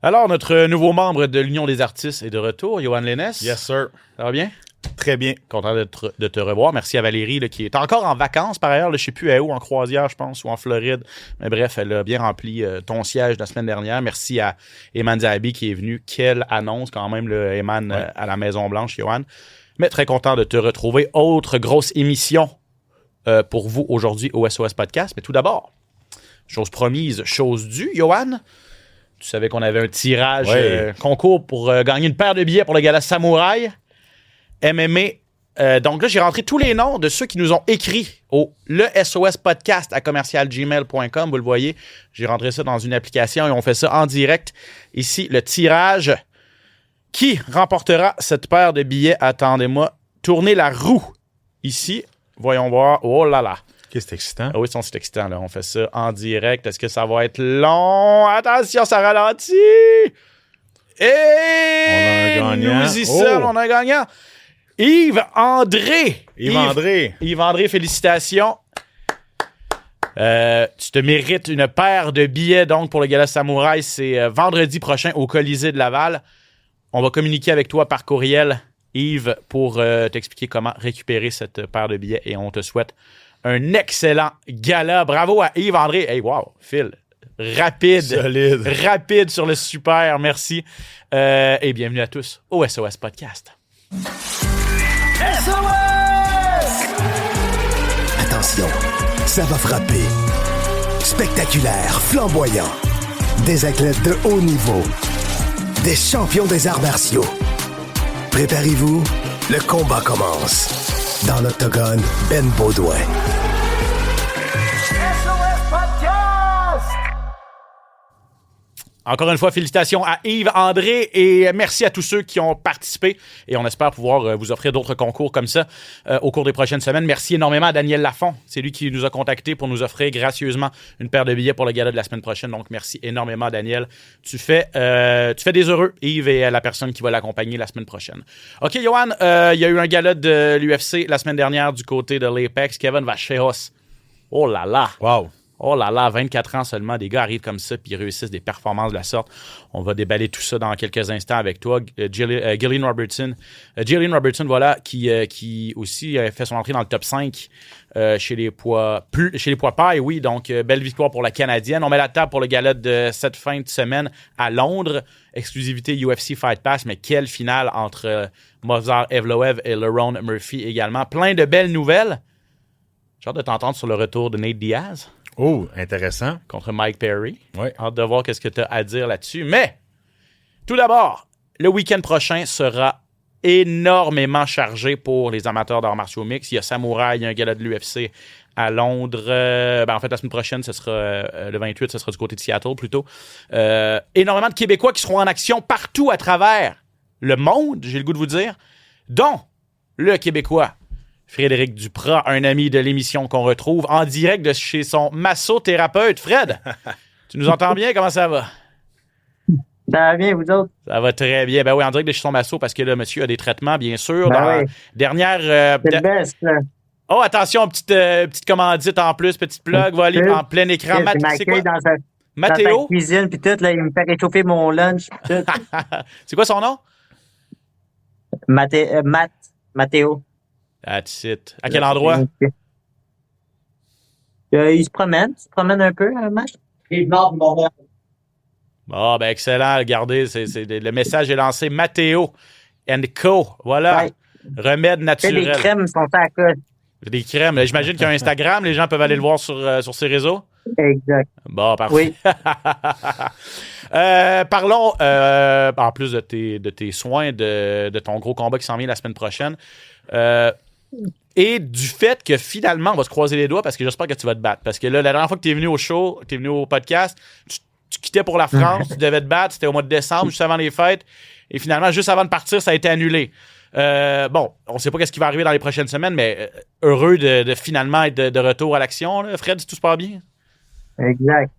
Alors, notre nouveau membre de l'Union des artistes est de retour, Yoann Lennes. Yes, sir. Ça va bien? Très bien. Content de te revoir. Merci à Valérie, là, qui est encore en vacances, par ailleurs. Là, je ne sais plus où, en croisière, je pense, ou en Floride. Mais bref, elle a bien rempli ton siège la semaine dernière. Merci à Eman Zahabi qui est venu. Quelle annonce, quand même, le Eman à la Maison-Blanche, Yoann. Mais très content de te retrouver. Autre grosse émission pour vous aujourd'hui au SOS Podcast. Mais tout d'abord, chose promise, chose due, Yoann. Tu savais qu'on avait un tirage concours pour gagner une paire de billets pour le gala Samouraï MMA. Donc là, j'ai rentré tous les noms de ceux qui nous ont écrit au lesospodcast@commercialgmail.com. Vous le voyez, j'ai rentré ça dans une application et on fait ça en direct. Ici, le tirage. Qui remportera cette paire de billets? Attendez-moi. Tournez la roue. Ici, voyons voir. Oh là là. Okay, c'est excitant. Ah oui, c'est excitant. Là. On fait ça en direct. Est-ce que ça va être long? Attention, ça ralentit. Et on a un gagnant. Nous y sommes, on a un gagnant. Yves-André. Yves-André, félicitations. Tu te mérites une paire de billets donc pour le Gala Samouraï. C'est vendredi prochain au Colisée de Laval. On va communiquer avec toi par courriel, Yves, pour t'expliquer comment récupérer cette paire de billets et on te souhaite un excellent gala. Bravo à Yves-André. Hey, wow, Phil. Rapide. Solide. Rapide sur le super. Merci. Et bienvenue à tous au SOS Podcast. SOS! Attention, ça va frapper. Spectaculaire, flamboyant. Des athlètes de haut niveau. Des champions des arts martiaux. Préparez-vous, le combat commence. Dans l'octogone, Ben Baudouin. SOS Podcast! Encore une fois, félicitations à Yves-André et merci à tous ceux qui ont participé et on espère pouvoir vous offrir d'autres concours comme ça au cours des prochaines semaines. Merci énormément à Daniel Lafont. C'est lui qui nous a contactés pour nous offrir gracieusement une paire de billets pour le gala de la semaine prochaine. Donc, merci énormément, Daniel. Tu fais des heureux, Yves, et la personne qui va l'accompagner la semaine prochaine. OK, Yoann, il y a eu un gala de l'UFC la semaine dernière du côté de l'Apex. Kevin Vacheiros. Oh là là! Wow! Oh là là, 24 ans seulement, des gars arrivent comme ça puis ils réussissent des performances de la sorte. On va déballer tout ça dans quelques instants avec toi. Gillian Robertson, voilà, qui aussi fait son entrée dans le top 5 chez les poids pailles, oui. Donc, belle victoire pour la Canadienne. On met la table pour le gala de cette fin de semaine à Londres. Exclusivité UFC Fight Pass, mais quelle finale entre Movsar Evloev et Lerone Murphy également. Plein de belles nouvelles. J'ai hâte de t'entendre sur le retour de Nate Diaz. Oh, intéressant. Contre Mike Perry. Ouais. Hâte de voir qu'est-ce que tu as à dire là-dessus. Mais, tout d'abord, le week-end prochain sera énormément chargé pour les amateurs d'arts martiaux mixtes. Il y a Samouraï, il y a un gala de l'UFC à Londres. En fait, la semaine prochaine, ce sera le 28, ce sera du côté de Seattle plutôt. Énormément de Québécois qui seront en action partout à travers le monde, j'ai le goût de vous dire, dont le Québécois Frédéric Duprat, un ami de l'émission qu'on retrouve en direct de chez son massothérapeute. Fred, tu nous entends bien? Comment ça va? Ça va bien, vous autres? Ça va très bien. Ben oui, en direct de chez son masso, parce que là, monsieur a des traitements, bien sûr. Ben dans oui. Dernière... C'est le best, là. Oh, attention, petite commandite en plus, petite plug, va aller en plein écran. C'est quoi? Dans sa Mathéo? cuisine, puis tout, là, il me fait réchauffer mon lunch, puis tout. C'est quoi son nom? Mathéo. That's it. À quel endroit? Il se promène un peu, Matt. Ah, ben excellent. Regardez, le message est lancé. Mathéo and Co. Voilà. Ouais. Remède naturel. Les crèmes sont à la coche. Des crèmes. J'imagine qu'il y a un Instagram. Les gens peuvent aller le voir sur ses réseaux. Exact. Bon, parfait. Oui. Parlons, en plus de tes soins, de ton gros combat qui s'en vient la semaine prochaine, et du fait que finalement, on va se croiser les doigts parce que j'espère que tu vas te battre. Parce que là, la dernière fois que tu es venu au show, tu es venu au podcast, tu quittais pour la France, tu devais te battre, c'était au mois de décembre, juste avant les fêtes, et finalement, juste avant de partir, ça a été annulé. Bon, on ne sait pas ce qui va arriver dans les prochaines semaines, mais heureux de finalement être de retour à l'action. Là. Fred, si tout se passe bien? Exact.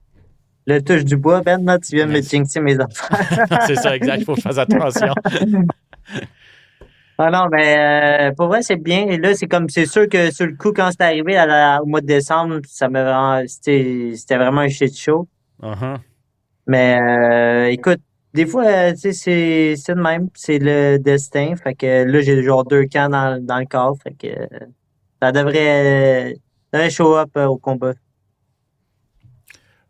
Le touche du bois, Ben, là, tu viens de me jinxer mes affaires. C'est ça, exact. Il faut que je fasse attention. Ah non, mais pour vrai, c'est bien. Et là, c'est sûr que sur le coup, quand c'est arrivé au mois de décembre, c'était vraiment un shit show. Uh-huh. Mais écoute, des fois, tu sais, c'est de même. C'est le destin. Fait que là, j'ai genre 2 camps dans le corps. Fait que ça devrait show up au combat.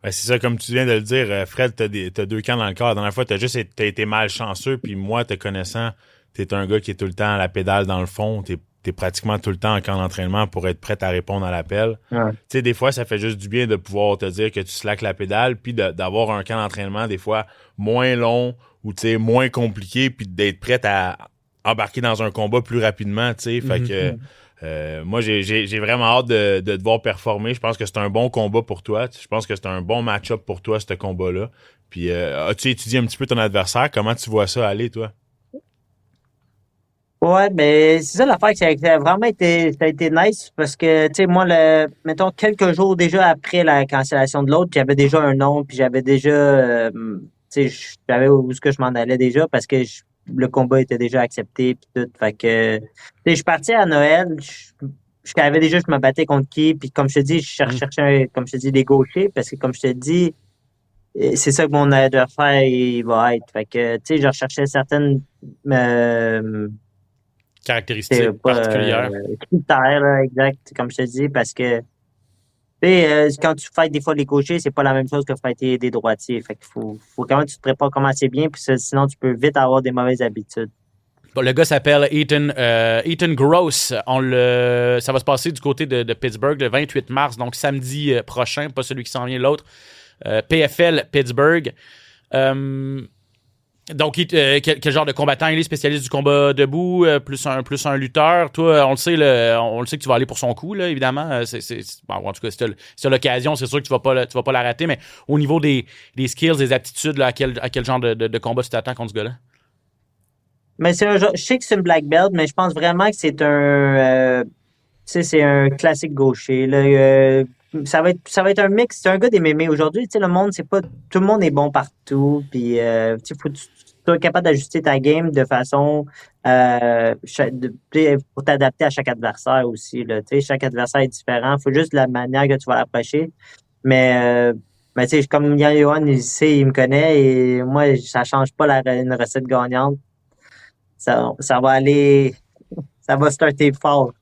Ouais, c'est ça, comme tu viens de le dire, Fred, t'as 2 camps dans le corps. La dernière fois, t'as été malchanceux, puis moi, te connaissant, t'es un gars qui est tout le temps à la pédale dans le fond. T'es pratiquement tout le temps en camp d'entraînement pour être prêt à répondre à l'appel. Ouais. Tu sais, des fois, ça fait juste du bien de pouvoir te dire que tu slackes la pédale, puis d'avoir un camp d'entraînement, des fois, moins long ou, tu sais, moins compliqué, puis d'être prêt à embarquer dans un combat plus rapidement, tu sais. Fait que moi, j'ai vraiment hâte de te voir performer. Je pense que c'est un bon combat pour toi. Je pense que c'est un bon match-up pour toi, ce combat-là. Puis, as-tu étudié un petit peu ton adversaire? Comment tu vois ça aller, toi? Ouais, mais c'est ça l'affaire, que ça a vraiment ça a été nice parce que, tu sais, moi, mettons, quelques jours déjà après la cancellation de l'autre, j'avais déjà un nom, puis j'avais déjà, tu sais, je savais où est-ce que je m'en allais déjà parce que le combat était déjà accepté, puis tout. Fait que, tu sais, je suis parti à Noël, je savais déjà que je me battais contre qui, puis comme je te dis, je cherchais, comme je te dis, des gauchers parce que, comme je te dis, c'est ça que mon adversaire, il va être. Fait que, tu sais, je recherchais certaines, c'est Caractéristiques pas particulières. critère, là, exact, comme je te dis, parce que tu sais, quand tu fights des fois les gauchers, c'est pas la même chose que fighter des droitiers. Fait qu'il faut quand même que tu te prépares comment c'est bien, puis sinon tu peux vite avoir des mauvaises habitudes. Bon, le gars s'appelle Ethan Gross. Ça va se passer du côté de Pittsburgh le 28 mars, donc samedi prochain, pas celui qui s'en vient, l'autre. PFL Pittsburgh. Donc, quel genre de combattant il est? Spécialiste du combat debout, plus un lutteur. Toi, on le sait que tu vas aller pour son coup, là, évidemment. Bon, en tout cas, si t'as l'occasion, c'est sûr que tu vas pas la rater, mais au niveau des skills, des aptitudes, là, à quel genre de combat tu t'attends contre ce gars-là? Mais je sais que c'est une black belt, mais je pense vraiment que c'est tu sais, c'est un classique gaucher. Là, ça va être un mix. C'est un gars des mémés aujourd'hui. Tu sais, le monde, c'est pas tout le monde est bon partout. Puis, tu sais, faut que tu sois capable d'ajuster ta game de façon pour t'adapter à chaque adversaire aussi. Là. Tu sais, chaque adversaire est différent. Faut juste la manière que tu vas l'approcher. Mais tu sais, comme Yann Johan, il sait, il me connaît et moi, ça change pas une recette gagnante. Ça va aller, ça va starter fort.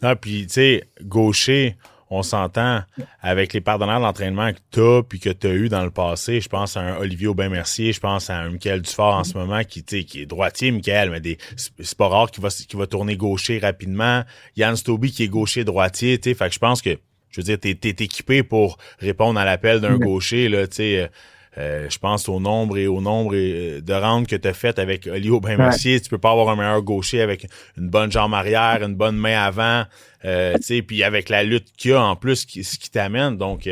Non, puis, tu sais, gaucher, on s'entend avec les partenaires d'entraînement que tu as puis que tu as eu dans le passé. Je pense à un Olivier Aubin-Mercier, je pense à un Michael Dufort en ce moment qui est droitier, Michael, mais c'est pas rare qu'il va tourner gaucher rapidement. Yann Stobie qui est gaucher-droitier, tu sais. Fait que je pense que, je veux dire, t'es équipé pour répondre à l'appel d'un gaucher, là, tu sais. Je pense au nombre de rounds que tu as fait avec Olivier Aubin-Mercier. Ouais. Tu peux pas avoir un meilleur gaucher avec une bonne jambe arrière, une bonne main avant, puis avec la lutte qu'il y a en plus, ce qui t'amène. Donc,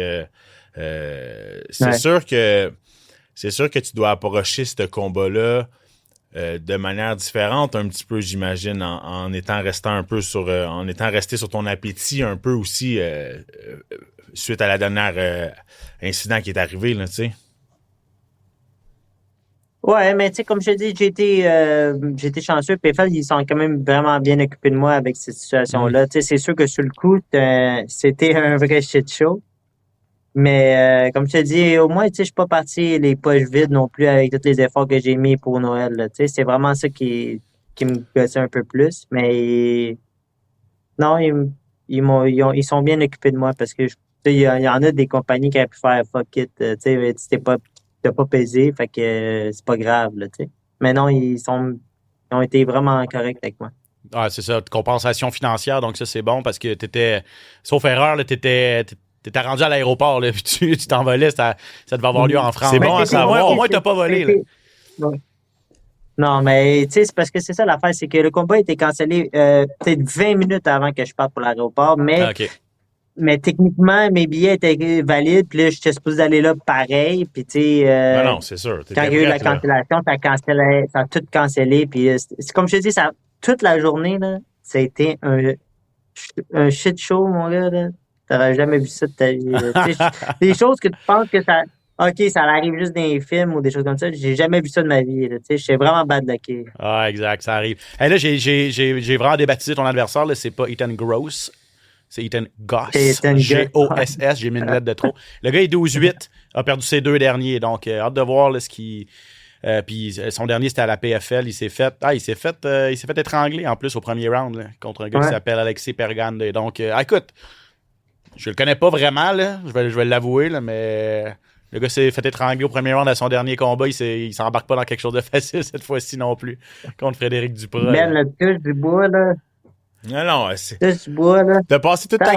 c'est sûr que tu dois approcher ce combat-là de manière différente un petit peu, j'imagine, en étant resté sur ton appétit un peu aussi suite à la dernière incident qui est arrivé, là, tu sais. Ouais, mais tu sais, comme je te dis, j'ai été chanceux. PFL, ils sont quand même vraiment bien occupés de moi avec cette situation-là. Tu sais, c'est sûr que sur le coup, c'était un vrai shit show. Mais comme je te dis, au moins, tu sais, je suis pas parti les poches vides non plus avec tous les efforts que j'ai mis pour Noël. Là. Tu sais, c'est vraiment ça qui me gossait un peu plus. Mais non, ils sont bien occupés de moi parce que tu sais, il y en a des compagnies qui auraient pu faire fuck it. Tu sais, t'as pas pesé, fait que c'est pas grave, là, tu sais. Mais non, ils ont été vraiment corrects avec moi. Ah, c'est ça, compensation financière, donc ça, c'est bon parce que t'étais, sauf erreur, là, t'étais rendu à l'aéroport, là, puis tu t'envolais, ça devait avoir lieu en France. C'est bon à savoir. Au moins, t'as pas volé, là. Non, mais tu sais, c'est parce que c'est ça l'affaire, c'est que le combat a été cancellé peut-être 20 minutes avant que je parte pour l'aéroport, mais techniquement, mes billets étaient valides, puis là, j'étais supposé aller là pareil, puis tu sais... non, c'est sûr. Quand il y a eu la cancellation, ça a tout cancellé, puis c'est comme je te dis, toute la journée, là, ça a été un shit show, mon gars, là. T'aurais jamais vu ça de ta vie. Des choses que tu penses que ça... OK, ça arrive juste dans les films ou des choses comme ça. J'ai jamais vu ça de ma vie. Je suis vraiment bad lucky. Ah, exact, ça arrive. Hey, là, j'ai vraiment débaptisé ton adversaire. Là, c'est pas Ethan Gross. C'est Ethan Goss. G-O-S-S. J'ai mis une lettre de trop. Le gars est 12-8. A perdu ses 2 derniers. Donc, hâte de voir là, ce qui Puis son dernier, c'était à la PFL. Il s'est fait étrangler en plus au premier round là, contre un gars qui s'appelle Alexis Pergande. Donc, écoute, je le connais pas vraiment, là. Je vais l'avouer, là, mais le gars s'est fait étrangler au premier round à son dernier combat. Il s'embarque pas dans quelque chose de facile cette fois-ci non plus contre Frédéric Duprat. Ben, le touche du bois, là. Non, Touche du bois, là. T'as passé toute ta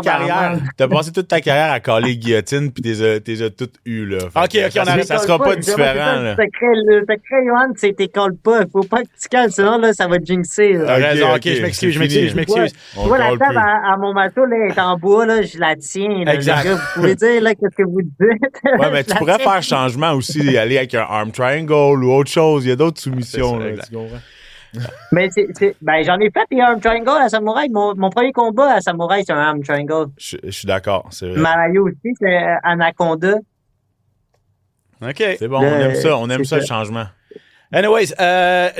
carrière à caler guillotine puis t'es toutes eues, là. OK, on arrête. Ça sera pas différent, là. Le secret, Johan, c'est que t'écoles pas. Faut pas que tu cales, sinon, là, ça va te jinxer. T'as raison, OK, je m'excuse. Tu vois, la table à mon bateau, là, est en bois, là, je la tiens. Là, exact. Gars, vous pouvez dire, là, qu'est-ce que vous dites. Ouais, mais tu pourrais faire changement aussi, aller avec un arm triangle ou autre chose. Il y a d'autres soumissions, là, tu comprends? Mais ben, j'en ai fait des arm triangle à Samouraï. Mon premier combat à Samouraï, c'est un arm triangle. Je suis d'accord, c'est vrai. Malayo aussi, c'est Anaconda. OK. C'est bon, on aime ça le changement. Anyways,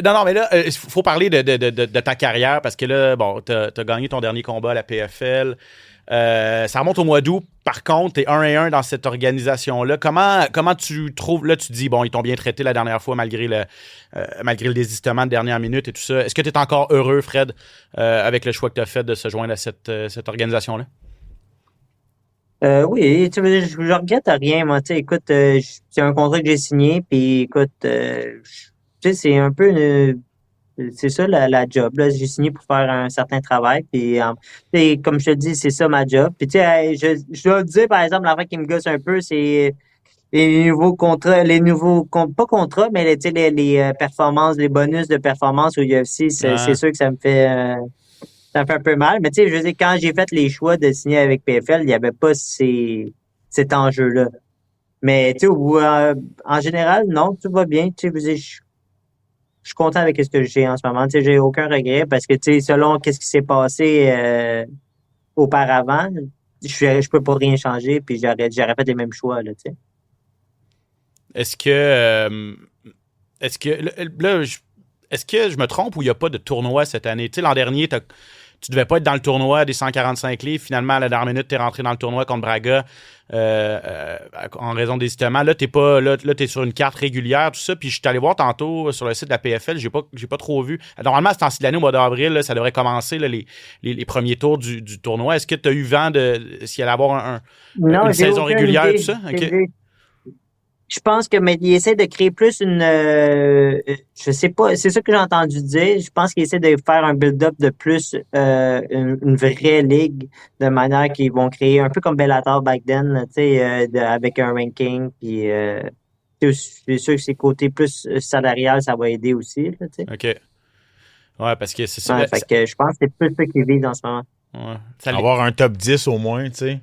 non, mais là, il faut parler de ta carrière parce que là, bon, t'as gagné ton dernier combat à la PFL. Ça remonte au mois d'août. Par contre, t'es 1-1 dans cette organisation-là. Comment tu trouves... Là, tu dis, bon, ils t'ont bien traité la dernière fois malgré le désistement de dernière minute et tout ça. Est-ce que tu es encore heureux, Fred, avec le choix que tu as fait de se joindre à cette organisation-là? Oui, tu sais, je regrette rien, moi. Tu sais, écoute, c'est un contrat que j'ai signé, puis écoute, tu sais, c'est un peu c'est ça la job. Là, j'ai signé pour faire un certain travail, puis comme je te dis, c'est ça ma job. Puis tu sais, je dois te dire, par exemple, l'affaire qui me gosse un peu, c'est les nouveaux contrats, pas contrats, mais tu sais, les performances, les bonus de performance au UFC, c'est sûr que ça me fait un peu mal. Mais tu sais, je veux dire, quand j'ai fait les choix de signer avec PFL, il n'y avait pas cet enjeu-là. Mais tu sais, en général, non, tout va bien. Tu sais, je suis content avec ce que j'ai en ce moment. Tu sais, j'ai aucun regret parce que, tu sais, selon qu'est-ce qui s'est passé auparavant, je peux pas rien changer puis j'aurais fait les mêmes choix, là, tu sais. Est-ce que je me trompe ou il n'y a pas de tournoi cette année? Tu sais, l'an dernier, tu devais pas être dans le tournoi des 145 livres. Finalement, à la dernière minute, tu es rentré dans le tournoi contre Braga en raison des désistements. Là, tu es sur une carte régulière, tout ça. Puis je suis allé voir tantôt sur le site de la PFL, j'ai pas trop vu. Normalement, c'est en de l'année au mois d'avril, là, ça devrait commencer là, les premiers tours du tournoi. Est-ce que tu as eu vent s'il allait avoir une saison régulière, tout ça? Okay. Je pense que mais il essaie de créer plus je sais pas, c'est ça que j'ai entendu dire. Je pense qu'il essaie de faire un build-up de plus une vraie ligue de manière qu'ils vont créer un peu comme Bellator back then, tu sais, avec un ranking. Puis c'est sûr que c'est côté plus salarial, ça va aider aussi, là, tu sais. OK. Ouais, parce que c'est ça. Ouais, fait que je pense que c'est plus ça qu'ils visent en ce moment. Ouais. Avoir un top 10 au moins, tu sais.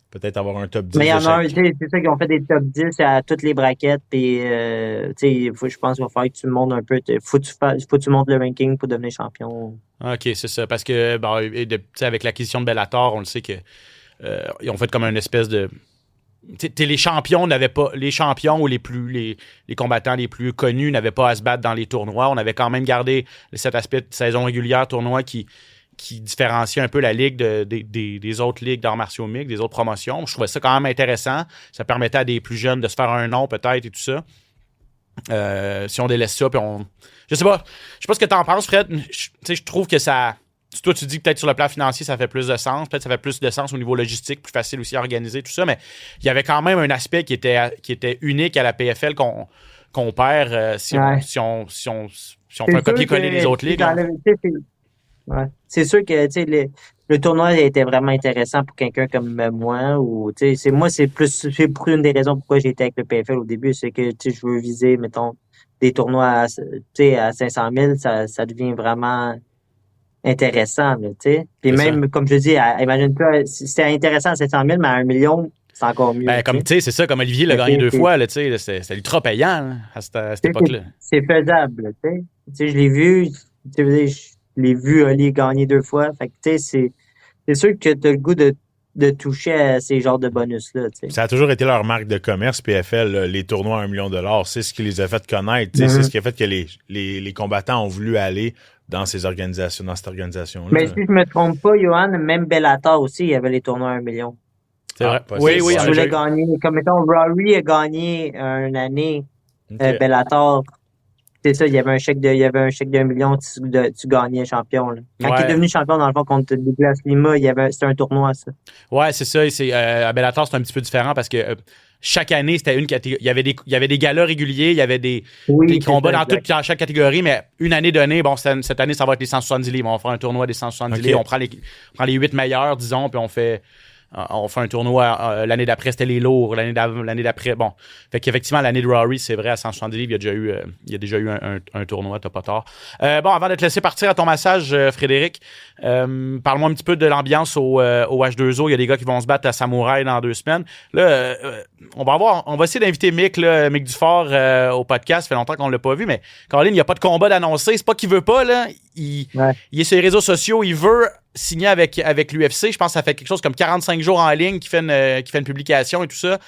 Peut-être avoir un top 10. Mais il y en a un, c'est ça qu'ils ont fait des top 10 à toutes les braquettes. Puis, je pense qu'il va falloir que tu montes un peu. Faut que tu montes le ranking pour devenir champion. OK, c'est ça. Parce que, avec l'acquisition de Bellator, on le sait que ils ont fait comme une espèce de. Les champions n'avaient pas. Les champions ou les combattants les plus connus n'avaient pas à se battre dans les tournois. On avait quand même gardé cet aspect de saison régulière, tournoi qui différencie un peu la ligue des autres ligues d'arts martiaux mixtes, des autres promotions. Je trouvais ça quand même intéressant. Ça permettait à des plus jeunes de se faire un nom peut-être et tout ça. Si on délaisse ça, puis je sais pas ce que t'en penses, Fred. Je trouve que ça... Toi, tu dis que peut-être sur le plan financier, ça fait plus de sens. Peut-être que ça fait plus de sens au niveau logistique, plus facile aussi à organiser, tout ça. Mais il y avait quand même un aspect qui était unique à la PFL qu'on perd si on fait un copier-coller des autres ligues. Ouais. C'est sûr que le tournoi était vraiment intéressant pour quelqu'un comme moi ou c'est pour une des raisons pourquoi j'ai été avec le PFL au début, c'est que je veux viser, mettons, des tournois à 500 000, ça devient vraiment intéressant, tu sais. Puis même, ça. Comme je dis, imagine-toi, c'était intéressant à 700 000, mais à 1 million, c'est encore mieux. Ben, comme tu sais, c'est ça, comme Olivier l'a gagné 2 fois, là, c'est ultra payant là, à cette époque-là. C'est faisable, tu sais. Je l'ai vu, je l'ai vu Oli gagner 2 fois. Fait que, tu sais, c'est sûr que tu as le goût de toucher à ces genres de bonus-là. T'sais. Ça a toujours été leur marque de commerce, PFL, là, les tournois à 1 million de $. C'est ce qui les a fait connaître. C'est ce qui a fait que les combattants ont voulu aller dans cette organisation-là. Mais si je me trompe pas, Johan, même Bellator aussi, il y avait les tournois à 1 million. C'est vrai. Oui. Je voulais gagner. Comme mettons, Rory a gagné une année Bellator C'est ça, il y avait un chèque d'1 million, tu gagnais champion. Là. Quand il est devenu champion, dans le fond, contre Douglas Lima, c'était un tournoi, ça. Ouais, c'est ça. À Bellator, c'est un petit peu différent parce que chaque année, c'était une catégorie. Il y avait des galas réguliers, il y avait des combats dans chaque catégorie, mais une année donnée, bon, cette année, ça va être les 170 livres. On va faire un tournoi des 170 livres. On prend les 8 meilleurs, disons, puis on fait un tournoi. L'année d'après, c'était les lourds. L'année d'après, bon. Fait qu'effectivement, l'année de Rory, c'est vrai, à 170 livres, il y a déjà eu un tournoi, t'as pas tort. Bon, avant de te laisser partir à ton massage, Frédéric, parle-moi un petit peu de l'ambiance au H2O. Il y a des gars qui vont se battre à Samouraï dans 2 semaines. Là, on va essayer d'inviter Mick Dufort au podcast. Ça fait longtemps qu'on l'a pas vu, mais Caroline, il n'y a pas de combat d'annoncer. C'est pas qu'il veut pas, là. Il est sur les réseaux sociaux, il veut signer avec l'UFC. Je pense que ça fait quelque chose comme 45 jours en ligne qu'il fait une publication et tout ça.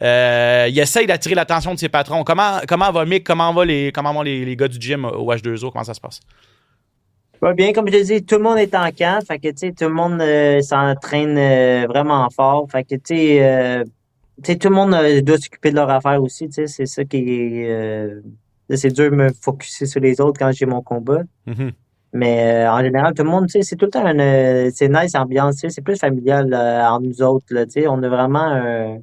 Il essaye d'attirer l'attention de ses patrons. Comment va Mick? Comment vont les gars du gym au H2O? Comment ça se passe? Va bien, comme je l'ai dit, tout le monde est en camp. Fait que, tu sais, tout le monde s'entraîne vraiment fort. Fait que, tu sais, tout le monde doit s'occuper de leur affaire aussi. Tu sais, c'est ça qui est... c'est dur de me focusser sur les autres quand j'ai mon combat. Mm-hmm. Mais en général, tout le monde, tu sais, c'est tout le temps c'est nice ambiance, tu sais, c'est plus familial entre nous autres, là, tu sais, on a vraiment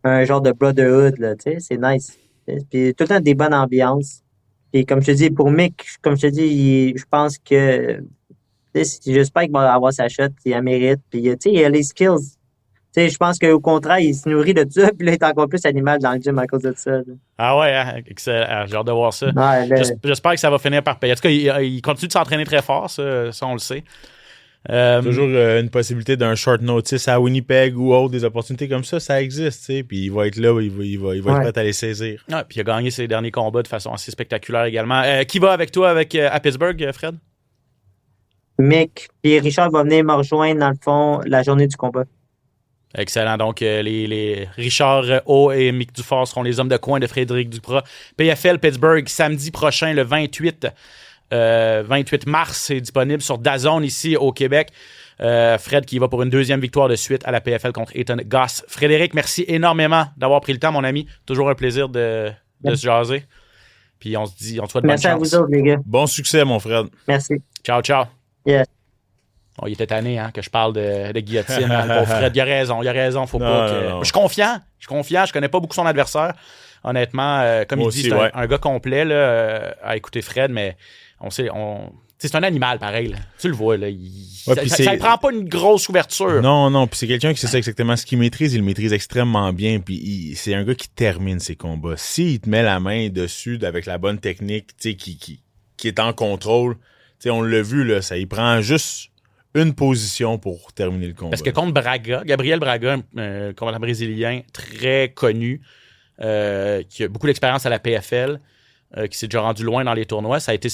un genre de brotherhood, là, tu sais, c'est nice. Puis tout le temps des bonnes ambiances. Puis comme je te dis, pour Mick, comme je te dis, je pense que, tu sais, j'espère qu'il va avoir sa shot, il la mérite, puis tu sais, il a les skills. Tu sais, je pense qu'au contraire, il se nourrit de ça, puis là, il est encore plus animal dans le gym à cause de ça. Là. Ah ouais, hein? Excellent. J'ai hâte de voir ça. Ouais, J'espère que ça va finir par payer. En tout cas, il continue de s'entraîner très fort, ça on le sait. Toujours une possibilité d'un short notice à Winnipeg ou autre, des opportunités comme ça existe, tu sais, puis il va être là, il va être prêt à les saisir. Ah, puis il a gagné ses derniers combats de façon assez spectaculaire également. Qui va avec toi à Pittsburgh, Fred? Mick, puis Richard va venir me rejoindre, dans le fond, la journée du combat. Excellent. Donc, les Richard O et Mick Dufort seront les hommes de coin de Frédéric Duprat. PFL Pittsburgh, samedi prochain, le 28 mars, c'est disponible sur DAZN ici au Québec. Fred qui va pour une 2e victoire de suite à la PFL contre Ethan Goss. Frédéric, merci énormément d'avoir pris le temps, mon ami. Toujours un plaisir de se jaser. Puis on se souhaite bonne chance. Merci à vous autres, les gars. Bon succès, mon Fred. Merci. Ciao, ciao. Yes. Bon, il était tanné que je parle de guillotine. Hein, le pauvre Fred, il a raison. Faut pas que... Je suis confiant. Je connais pas beaucoup son adversaire. Honnêtement, comme il dit, c'est un gars complet là, à écouter Fred, mais on sait... C'est un animal pareil. Là. Tu le vois. Là, ça ne prend pas une grosse ouverture. Non. Puis c'est quelqu'un qui sait exactement ce qu'il maîtrise. Il le maîtrise extrêmement bien. Puis c'est un gars qui termine ses combats. S'il te met la main dessus avec la bonne technique, qui est en contrôle, on l'a vu, là, ça y prend juste une position pour terminer le combat. Parce que contre Braga, Gabriel Braga, combattant brésilien très connu, qui a beaucoup d'expérience à la PFL, qui s'est déjà rendu loin dans les tournois, ça a été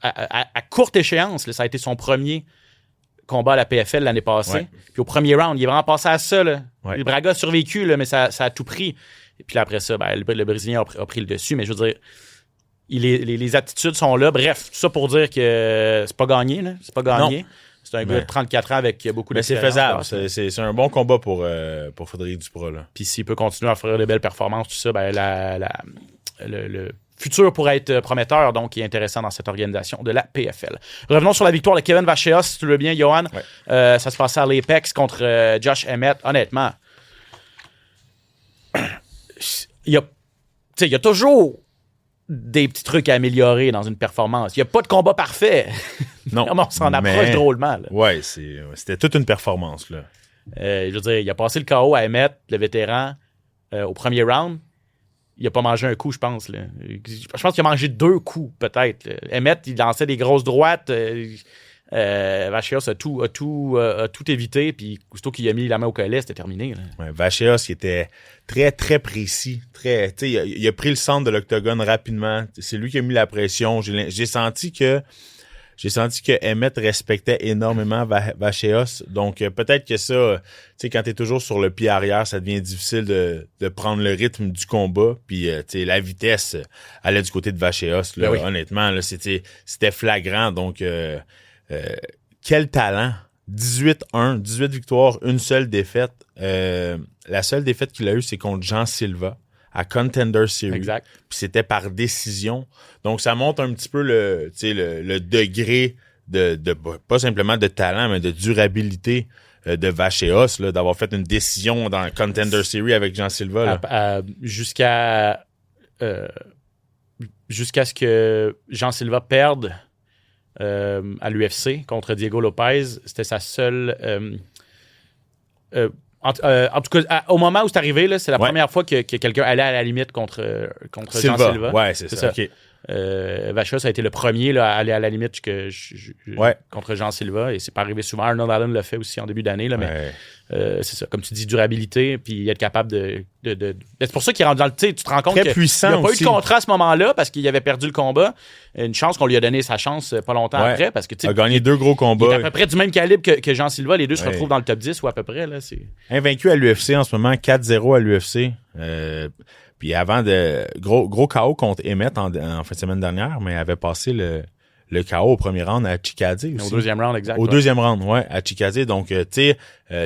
à courte échéance, là, ça a été son premier combat à la PFL l'année passée. Ouais. Puis au premier round, il est vraiment passé à ça. Là. Ouais. Braga a survécu, là, mais ça a tout pris. Et puis là, après ça, le Brésilien a pris le dessus. Mais je veux dire, les aptitudes sont là. Bref, tout ça pour dire que c'est pas gagné. Là. C'est pas gagné. Non. C'est un gars de 34 ans avec beaucoup d'expérience. C'est faisable. C'est un bon combat pour Frédéric Duprat. Là. Puis s'il peut continuer à faire de belles performances, tout ça, le futur pourrait être prometteur, donc qui est intéressant dans cette organisation de la PFL. Revenons sur la victoire de Kevin Vacheas, si tu le veux bien, Johan. Ouais. Ça se passait à l'Apex contre Josh Emmett. Honnêtement, il y a toujours des petits trucs à améliorer dans une performance. Il n'y a pas de combat parfait. Non. On s'en approche drôlement. Oui, c'était toute une performance. Là. Je veux dire, il a passé le KO à Emmett, le vétéran, au premier round. Il n'a pas mangé un coup, je pense. Là. Je pense qu'il a mangé 2 coups, peut-être. Là. Emmett, il lançait des grosses droites. Vacheas a tout évité. Puis, aussitôt qu'il a mis la main au collet, c'était terminé. Ouais, Vacheas, qui était très, très précis. Il a pris le centre de l'octogone rapidement. C'est lui qui a mis la pression. J'ai senti que Emmett respectait énormément Vacheas. Donc, peut-être que ça, quand tu es toujours sur le pied arrière, ça devient difficile de prendre le rythme du combat. Puis, la vitesse allait du côté de Vacheas. Là, oui. Honnêtement, là, c'était flagrant. Donc, quel talent. 18-1, 18 victoires, une seule défaite. La seule défaite qu'il a eue, c'est contre Jean Silva à Contender Series. Exact. Puis c'était par décision. Donc, ça montre un petit peu le degré de pas simplement de talent, mais de durabilité de vache et os, là, d'avoir fait une décision dans Contender Series avec Jean Silva. Là. Jusqu'à ce que Jean Silva perde à l'UFC contre Diego Lopez. C'était sa seule... en tout cas, au moment où c'est arrivé, là, c'est la première fois que quelqu'un allait à la limite contre Jean Silva. Ouais, c'est ça. Okay. Vacha, ça a été le premier là, à aller à la limite contre Jean Silva. Et c'est pas arrivé souvent. Arnold Allen l'a fait aussi en début d'année. Là, mais c'est ça. Comme tu dis, durabilité, puis être capable de... C'est pour ça qu'il est rendu dans le... Tu te rends compte qu'il n'y a pas eu de contrat à ce moment-là parce qu'il avait perdu le combat. Une chance qu'on lui a donné sa chance pas longtemps après. Parce que, il a gagné 2 gros combats. Il est à peu près du même calibre que Jean Silva. Les deux se retrouvent dans le top 10 ou à peu près. Là, c'est... Invaincu à l'UFC en ce moment, 4-0 à l'UFC. Puis avant gros KO contre Emmett en fin de semaine dernière, mais avait passé le KO au premier round à Chikadze aussi. Au deuxième round, exact. Au deuxième round, à Chikadze. Donc, tu sais,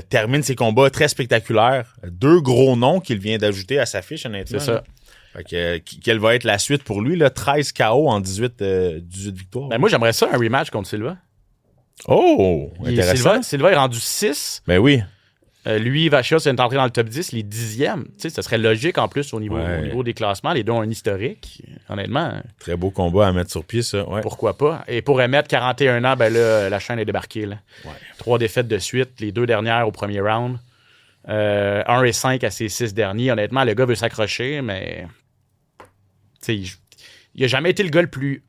termine ses combats très spectaculaires. 2 gros noms qu'il vient d'ajouter à sa fiche, honnêtement. C'est ça. Fait que, quelle va être la suite pour lui, là? 13 KO en 18 victoires. Ben moi, j'aimerais ça, un rematch contre Silva. Oh! Intéressant. Silva est rendu 6. Ben oui. Lui, Vacha, c'est entré dans le top 10, les 10e. Tu sais, ça serait logique en plus au niveau des classements. Les deux ont un historique, honnêtement. Très beau combat à mettre sur pied, ça. Ouais. Pourquoi pas? Et pour Emmett, 41 ans, ben là, la chaîne est débarquée. Là. 3 défaites de suite, les 2 dernières au premier round. 1 et 5 à ses 6 derniers. Honnêtement, le gars veut s'accrocher, mais il n'a jamais été le gars le plus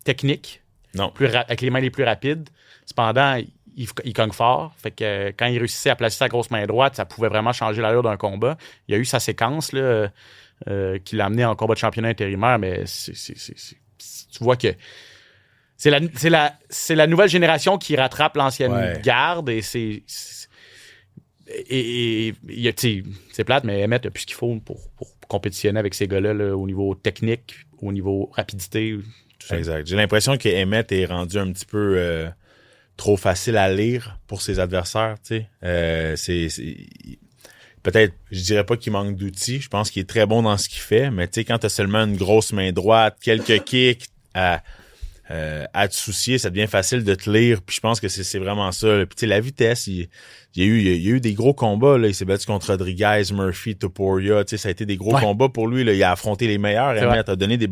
technique. Non. Avec les mains les plus rapides. Cependant, il cogne fort. Fait que quand il réussissait à placer sa grosse main droite, ça pouvait vraiment changer l'allure d'un combat. Il y a eu sa séquence là, qui l'a amené en combat de championnat intérimaire, mais tu vois que c'est la nouvelle génération qui rattrape l'ancienne garde et c'est plate, mais Emmett n'a plus ce qu'il faut pour compétitionner avec ces gars-là là, au niveau technique, au niveau rapidité. Tout ça. Exact. J'ai l'impression que Emmett est rendu un petit peu trop facile à lire pour ses adversaires. Tu sais. Peut-être, je dirais pas qu'il manque d'outils. Je pense qu'il est très bon dans ce qu'il fait, mais tu sais, quand tu as seulement une grosse main droite, quelques kicks à te soucier, ça devient facile de te lire. Puis je pense que c'est vraiment ça. Puis tu sais, la vitesse, il y a eu des gros combats. Là. Il s'est battu contre Rodriguez, Murphy, Topuria. Tu sais, ça a été des gros combats pour lui. Là. Il a affronté les meilleurs. Emmett a donné des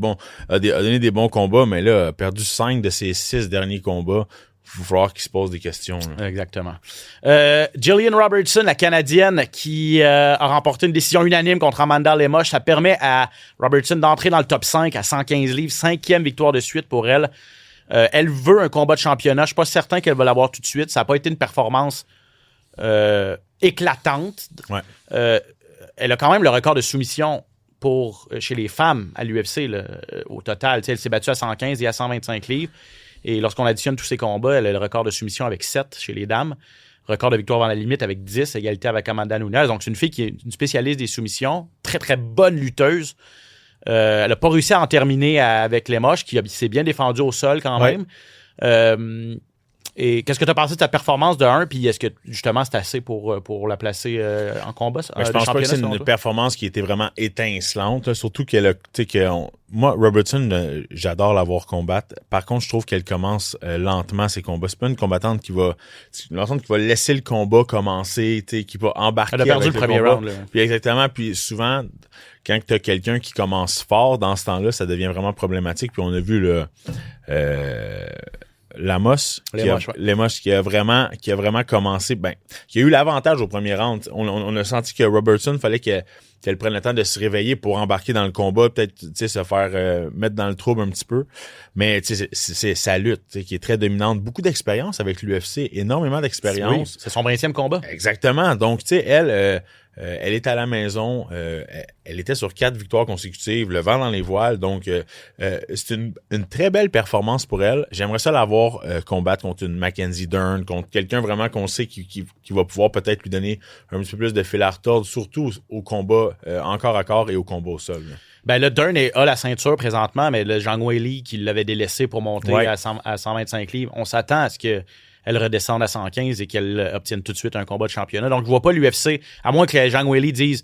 bons combats, mais là, a perdu 5 de ses 6 derniers combats. Il va falloir qu'il se pose des questions. Là. Exactement. Jillian Robertson, la Canadienne, qui a remporté une décision unanime contre Amanda Lemos. Ça permet à Robertson d'entrer dans le top 5 à 115 livres. 5e victoire de suite pour elle. Elle veut un combat de championnat. Je suis pas certain qu'elle va l'avoir tout de suite. Ça n'a pas été une performance éclatante. Ouais. Elle a quand même le record de soumission chez les femmes à l'UFC au total. T'sais, elle s'est battue à 115 et à 125 livres. Et lorsqu'on additionne tous ses combats, elle a le record de soumission avec 7 chez les dames. Record de victoire dans la limite avec 10, égalité avec Amanda Nunes. Donc, c'est une fille qui est une spécialiste des soumissions. Très, très bonne lutteuse. Elle n'a pas réussi à en terminer avec Lemos, qui s'est bien défendu au sol quand même. Et qu'est-ce que tu as pensé de sa performance de 1? Puis est-ce que justement c'est assez pour la placer en combat? Je pense pas que c'est une performance qui était vraiment étincelante. Là, surtout moi, Robertson, j'adore la voir combattre. Par contre, je trouve qu'elle commence lentement ses combats. C'est pas une combattante qui va laisser le combat commencer, qui va embarquer. Elle a perdu le premier round. Là. Puis exactement. Puis souvent, quand tu as quelqu'un qui commence fort dans ce temps-là, ça devient vraiment problématique. Puis on a vu Lemos qui a vraiment commencé, qui a eu l'avantage au premier round. On a senti que Robertson, fallait qu'elle prenne le temps de se réveiller pour embarquer dans le combat, peut-être se faire mettre dans le trouble un petit peu. Mais c'est sa lutte qui est très dominante. Beaucoup d'expérience avec l'UFC, énormément d'expérience. Oui, c'est son 20e combat. Exactement. Donc, elle est à la maison. Elle était sur 4 victoires consécutives, le vent dans les voiles. Donc, c'est une très belle performance pour elle. J'aimerais ça la voir combattre contre une Mackenzie Dern, contre quelqu'un vraiment qu'on sait qui va pouvoir peut-être lui donner un petit peu plus de fil à retordre, surtout au combat encore à corps et au combat au sol. Là. Ben là, Dern a la ceinture présentement, mais le Zhang Weili qui l'avait délaissé pour monter à 125 livres, on s'attend à ce que elle redescende à 115 et qu'elle obtienne tout de suite un combat de championnat. Donc, je vois pas l'UFC, à moins que Zhang Weili dise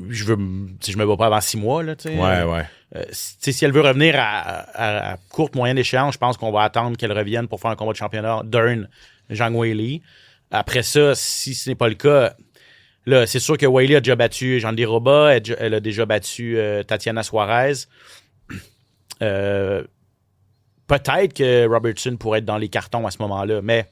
je me bats pas avant 6 mois, là, tu sais. Ouais. Si elle veut revenir à courte, moyenne échéance, je pense qu'on va attendre qu'elle revienne pour faire un combat de championnat Dern, Zhang Weili. Après ça, si ce n'est pas le cas, là, c'est sûr que Weili a déjà battu Jandiroba, elle a déjà battu Tatiana Suarez. Peut-être que Robertson pourrait être dans les cartons à ce moment-là, mais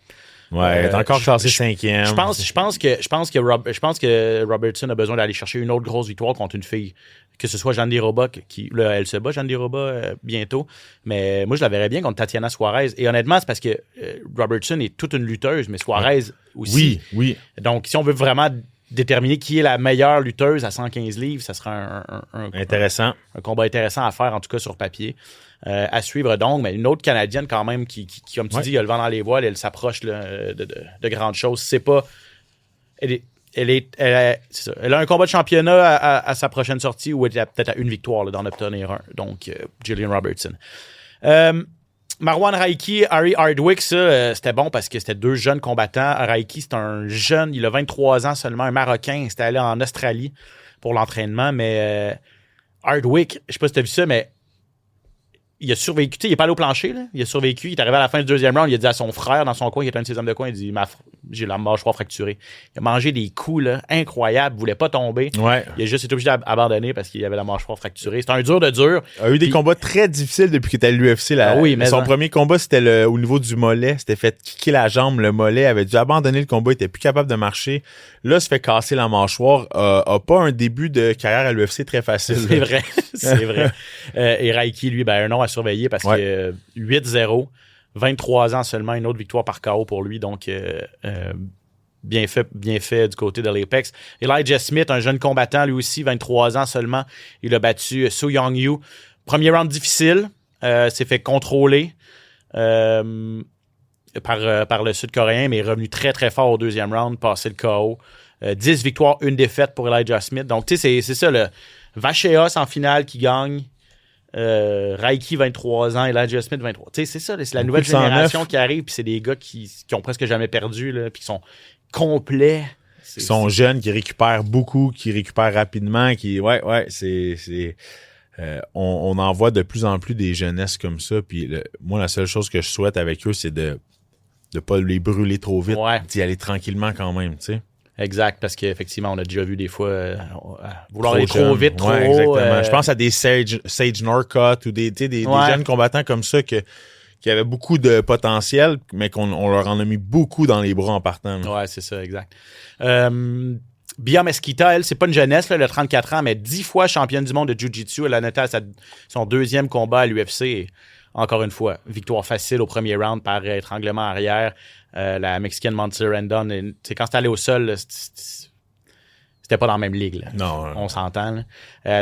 Elle est encore classée 5e. Je pense que Robertson a besoin d'aller chercher une autre grosse victoire contre une fille. Que ce soit Jandiroba, qui là, elle se bat, Jandiroba, bientôt. Mais moi, je la verrais bien contre Tatiana Suarez. Et honnêtement, c'est parce que Robertson est toute une lutteuse, mais Suarez aussi. Oui. Donc, si on veut vraiment déterminer qui est la meilleure lutteuse à 115 livres, ça sera Intéressant. un combat intéressant à faire, en tout cas sur papier. À suivre donc, mais une autre Canadienne quand même qui comme tu dis, a le vent dans les voiles, elle s'approche là, de grandes choses. C'est pas... C'est ça. Elle a un combat de championnat à sa prochaine sortie où elle est peut-être à une victoire là, d'en obtenir un. Donc, Gillian Robertson. Marwan Raiki, Harry Hardwick, ça, c'était bon parce que c'était 2 jeunes combattants. Raiki, c'est un jeune, il a 23 ans seulement, un Marocain. C'était allé en Australie pour l'entraînement, mais Hardwick, je sais pas si tu as vu ça, mais il a survécu. Il n'est pas allé au plancher, là. Il a survécu. Il est arrivé à la fin du 2e round. Il a dit à son frère dans son coin, qui est un de ses hommes de coin, il dit j'ai la mâchoire fracturée. Il a mangé des coups là, incroyables. Il voulait pas tomber. Ouais. Il a juste été obligé d'abandonner parce qu'il avait la mâchoire fracturée. C'était un dur de dur. Il a eu des combats très difficiles depuis qu'il était à l'UFC. Son premier combat, c'était au niveau du mollet. C'était fait kicker la jambe. Le mollet avait dû abandonner le combat. Il était plus capable de marcher. Là, se fait casser la mâchoire. A pas un début de carrière à l'UFC très facile. C'est vrai. C'est vrai. Et Raiki, lui, un nom à surveiller parce que 8-0, 23 ans seulement, une autre victoire par KO pour lui. Donc, bien fait du côté de l'Apex. Elijah Smith, un jeune combattant, lui aussi, 23 ans seulement. Il a battu Soo Young-Yu. Premier round difficile. S'est fait contrôler par le Sud-Coréen, mais est revenu très, très fort au 2e round, passé le KO. 10 victoires, 1 défaite pour Elijah Smith. Donc, tu sais, c'est ça, le Vacheos en finale qui gagne. Raiki, 23 ans, Elijah Smith, 23. Tu sais, c'est ça, c'est la nouvelle génération qui arrive, puis c'est des gars qui ont presque jamais perdu, là, puis qui sont complets. Ils sont jeunes, qui récupèrent beaucoup, qui récupèrent rapidement, on en voit de plus en plus des jeunesses comme ça, puis moi, la seule chose que je souhaite avec eux, c'est de pas les brûler trop vite, d'y aller tranquillement quand même, tu sais. Exact, parce qu'effectivement, on a déjà vu des fois vouloir aller trop vite, trop haut. Exactement. Je pense à des Sage Norcott ou des jeunes combattants comme ça qui avaient beaucoup de potentiel, mais qu'on leur en a mis beaucoup dans les bras en partant. Ouais, c'est ça, exact. Bia Mesquita, elle, c'est pas une jeunesse, là, elle a 34 ans, mais 10 fois championne du monde de Jiu-Jitsu. Elle a noté à son 2e combat à l'UFC. Encore une fois, victoire facile au premier round par étranglement arrière. La Mexicaine Monty Rendon, quand c'était allé au sol, là, c'était pas dans la même ligue. Là. Non. On s'entend.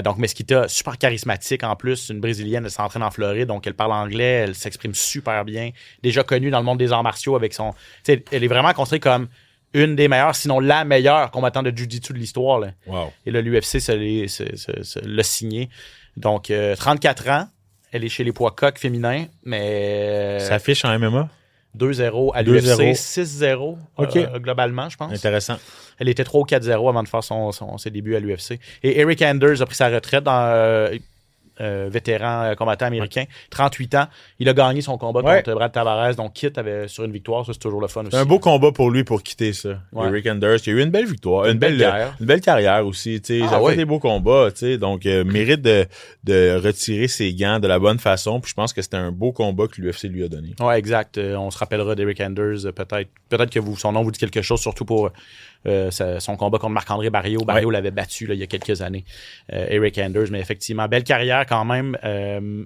Donc, Mesquita, super charismatique en plus. Une Brésilienne, elle s'entraîne en Floride, donc elle parle anglais, elle s'exprime super bien. Déjà connue dans le monde des arts martiaux avec son... Elle est vraiment considérée comme une des meilleures, sinon la meilleure combattante de Jiu-Jitsu de l'histoire. Là. Wow. Et là, l'UFC l'a signé. Donc, 34 ans. Elle est chez les poids coqs féminins, mais... Ça affiche en MMA? 2-0 à l'UFC, 6-0 globalement, je pense. Intéressant. Elle était 3 ou 4-0 avant de faire ses débuts à l'UFC. Et Eric Anders a pris sa retraite dans vétéran combattant américain, 38 ans. Il a gagné son combat contre Brad Tavares, donc quitte sur une victoire. Ça, c'est toujours le fun aussi. C'est un beau combat pour lui pour quitter ça. Eric Anders, qui a eu une belle victoire, une belle carrière aussi. Il a fait des beaux combats, donc mérite de retirer ses gants de la bonne façon. Puis je pense que c'était un beau combat que l'UFC lui a donné. Ouais, exact. On se rappellera d'Eric Anders, peut-être que son nom vous dit quelque chose, surtout pour son combat contre Marc-André Barrios. Barrios l'avait battu là, il y a quelques années. Eric Anders, mais effectivement, belle carrière quand même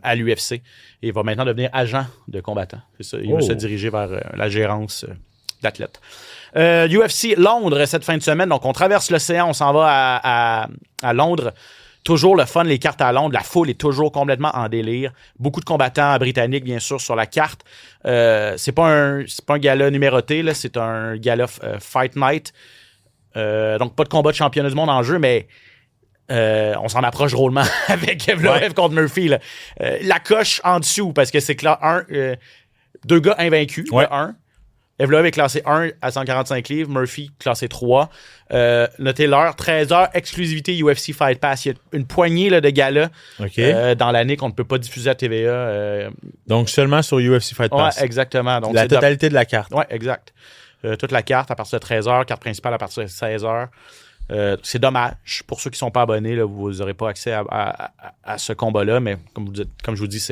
à l'UFC. Et il va maintenant devenir agent de combattant. C'est ça. Il veut se diriger vers la gérance d'athlètes. UFC Londres cette fin de semaine. Donc, on traverse l'océan, on s'en va à Londres. Toujours le fun, les cartes à Londres. La foule est toujours complètement en délire. Beaucoup de combattants britanniques, bien sûr, sur la carte. C'est pas un gala numéroté, là. C'est un gala Fight Night. Donc, pas de combat de championnat du monde en jeu, mais on s'en approche drôlement avec Evloev contre Murphy. Là. La coche en dessous, parce que c'est que là, 2 gars invaincus, Evloev est classé 1 à 145 livres, Murphy classé 3. Notez l'heure, 13h, exclusivité UFC Fight Pass. Il y a une poignée là, de galas dans l'année qu'on ne peut pas diffuser à TVA. Donc seulement sur UFC Fight Pass. Ouais, exactement. Donc, la totalité de la carte. Oui, exact. Toute la carte à partir de 13h, carte principale à partir de 16h. C'est dommage. Pour ceux qui ne sont pas abonnés, là, vous n'aurez pas accès à ce combat-là, mais comme je vous dis,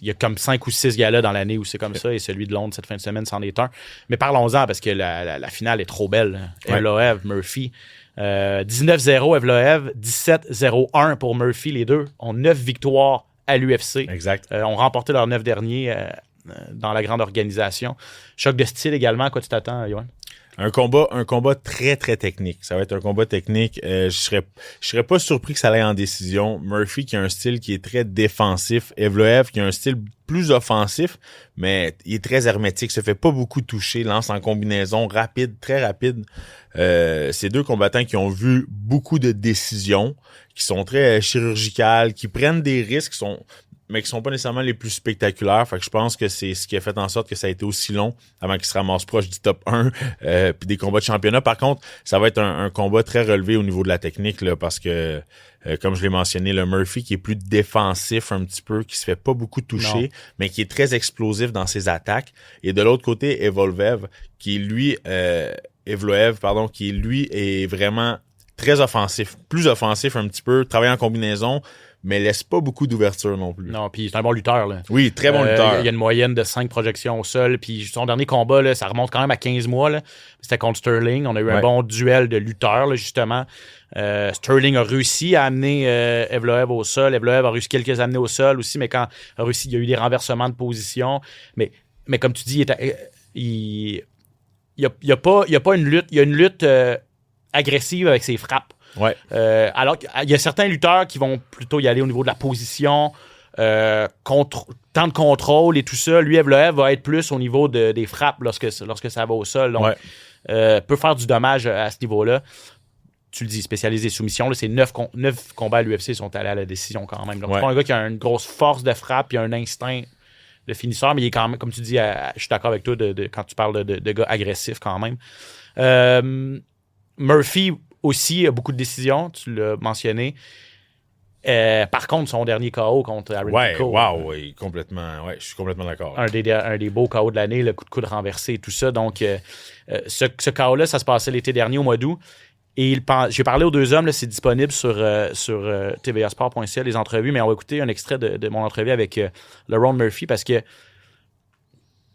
il y a comme 5 ou 6 galas dans l'année où c'est comme ça, et celui de Londres cette fin de semaine, c'en est un. Mais parlons-en, parce que la finale est trop belle. Evloev, Murphy. 19-0 Evloev, 17-0-1 pour Murphy. Les deux ont 9 victoires à l'UFC. Exact. Ont remporté leurs 9 derniers dans la grande organisation. Choc de style également. À quoi tu t'attends, Yoann? Un combat très, très technique. Ça va être un combat technique. Je serais pas surpris que ça aille en décision. Murphy qui a un style qui est très défensif. Evloev qui a un style plus offensif, mais il est très hermétique. Se fait pas beaucoup toucher. Lance en combinaison rapide, très rapide. C'est deux combattants qui ont vu beaucoup de décisions, qui sont très chirurgicales, qui prennent des risques, mais qui sont pas nécessairement les plus spectaculaires. Fait que je pense que c'est ce qui a fait en sorte que ça a été aussi long avant qu'il se ramasse proche du top 1 puis des combats de championnat. Par contre, ça va être un combat très relevé au niveau de la technique là, parce que, comme je l'ai mentionné, le Murphy qui est plus défensif un petit peu, qui se fait pas beaucoup toucher, mais qui est très explosif dans ses attaques. Et de l'autre côté, Evloev, qui lui est vraiment très offensif, plus offensif un petit peu, travaille en combinaison, mais laisse pas beaucoup d'ouverture non plus. Non, puis c'est un bon lutteur. Là. Oui, très bon lutteur. Il y a une moyenne de 5 projections au sol. Puis son dernier combat, là, ça remonte quand même à 15 mois. Là. C'était contre Sterling. On a eu un bon duel de lutteurs, là, justement. Sterling a réussi à amener Evloev au sol. Evloev a réussi quelques années au sol aussi, mais quand il a réussi, il y a eu des renversements de position. Mais comme tu dis, il y a pas une lutte. Il y a une lutte agressive avec ses frappes. Ouais. Alors qu'il y a certains lutteurs qui vont plutôt y aller au niveau de la position, temps de contrôle et tout ça. Lui, Evloev va être plus au niveau des frappes lorsque ça va au sol. Donc, peut faire du dommage à ce niveau-là. Tu le dis, spécialisé soumission, là, c'est 9 combats à l'UFC sont allés à la décision quand même. Donc, c'est pas un gars qui a une grosse force de frappe et un instinct de finisseur, mais il est quand même, comme tu dis, je suis d'accord avec toi quand tu parles de gars agressifs quand même. Murphy aussi a beaucoup de décisions, tu l'as mentionné. Par contre, son dernier KO contre Aaron Pico. Oui, complètement. Ouais, je suis complètement d'accord. Un des beaux KO de l'année, le coup de coude renversé et tout ça. Donc, ce KO-là, ça se passait l'été dernier au mois d'août. Et j'ai parlé aux deux hommes, là, c'est disponible sur tvasport.ca, les entrevues, mais on va écouter un extrait de mon entrevue avec Lerone Murphy parce que, tu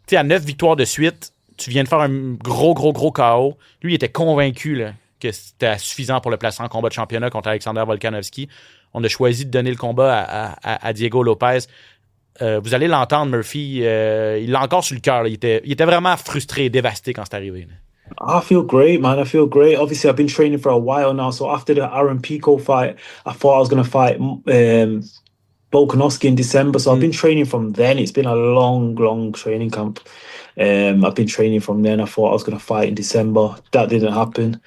sais, à 9 victoires de suite, tu viens de faire un gros KO. Lui, il était convaincu là, que c'était suffisant pour le placer en combat de championnat contre Alexander Volkanovski. On a choisi de donner le combat à Diego Lopez. Vous allez l'entendre, Murphy. Il l'a encore sur le cœur. Il était vraiment frustré, dévasté quand c'est arrivé. I feel great, man. I feel great. Obviously, I've been training for a while now. So after the Aaron Pico fight, I thought I was going to fight Volkanovski in December. So I've been training from then. It's been a long training camp. I've been training from then. I thought I was going to fight in December. That didn't happen.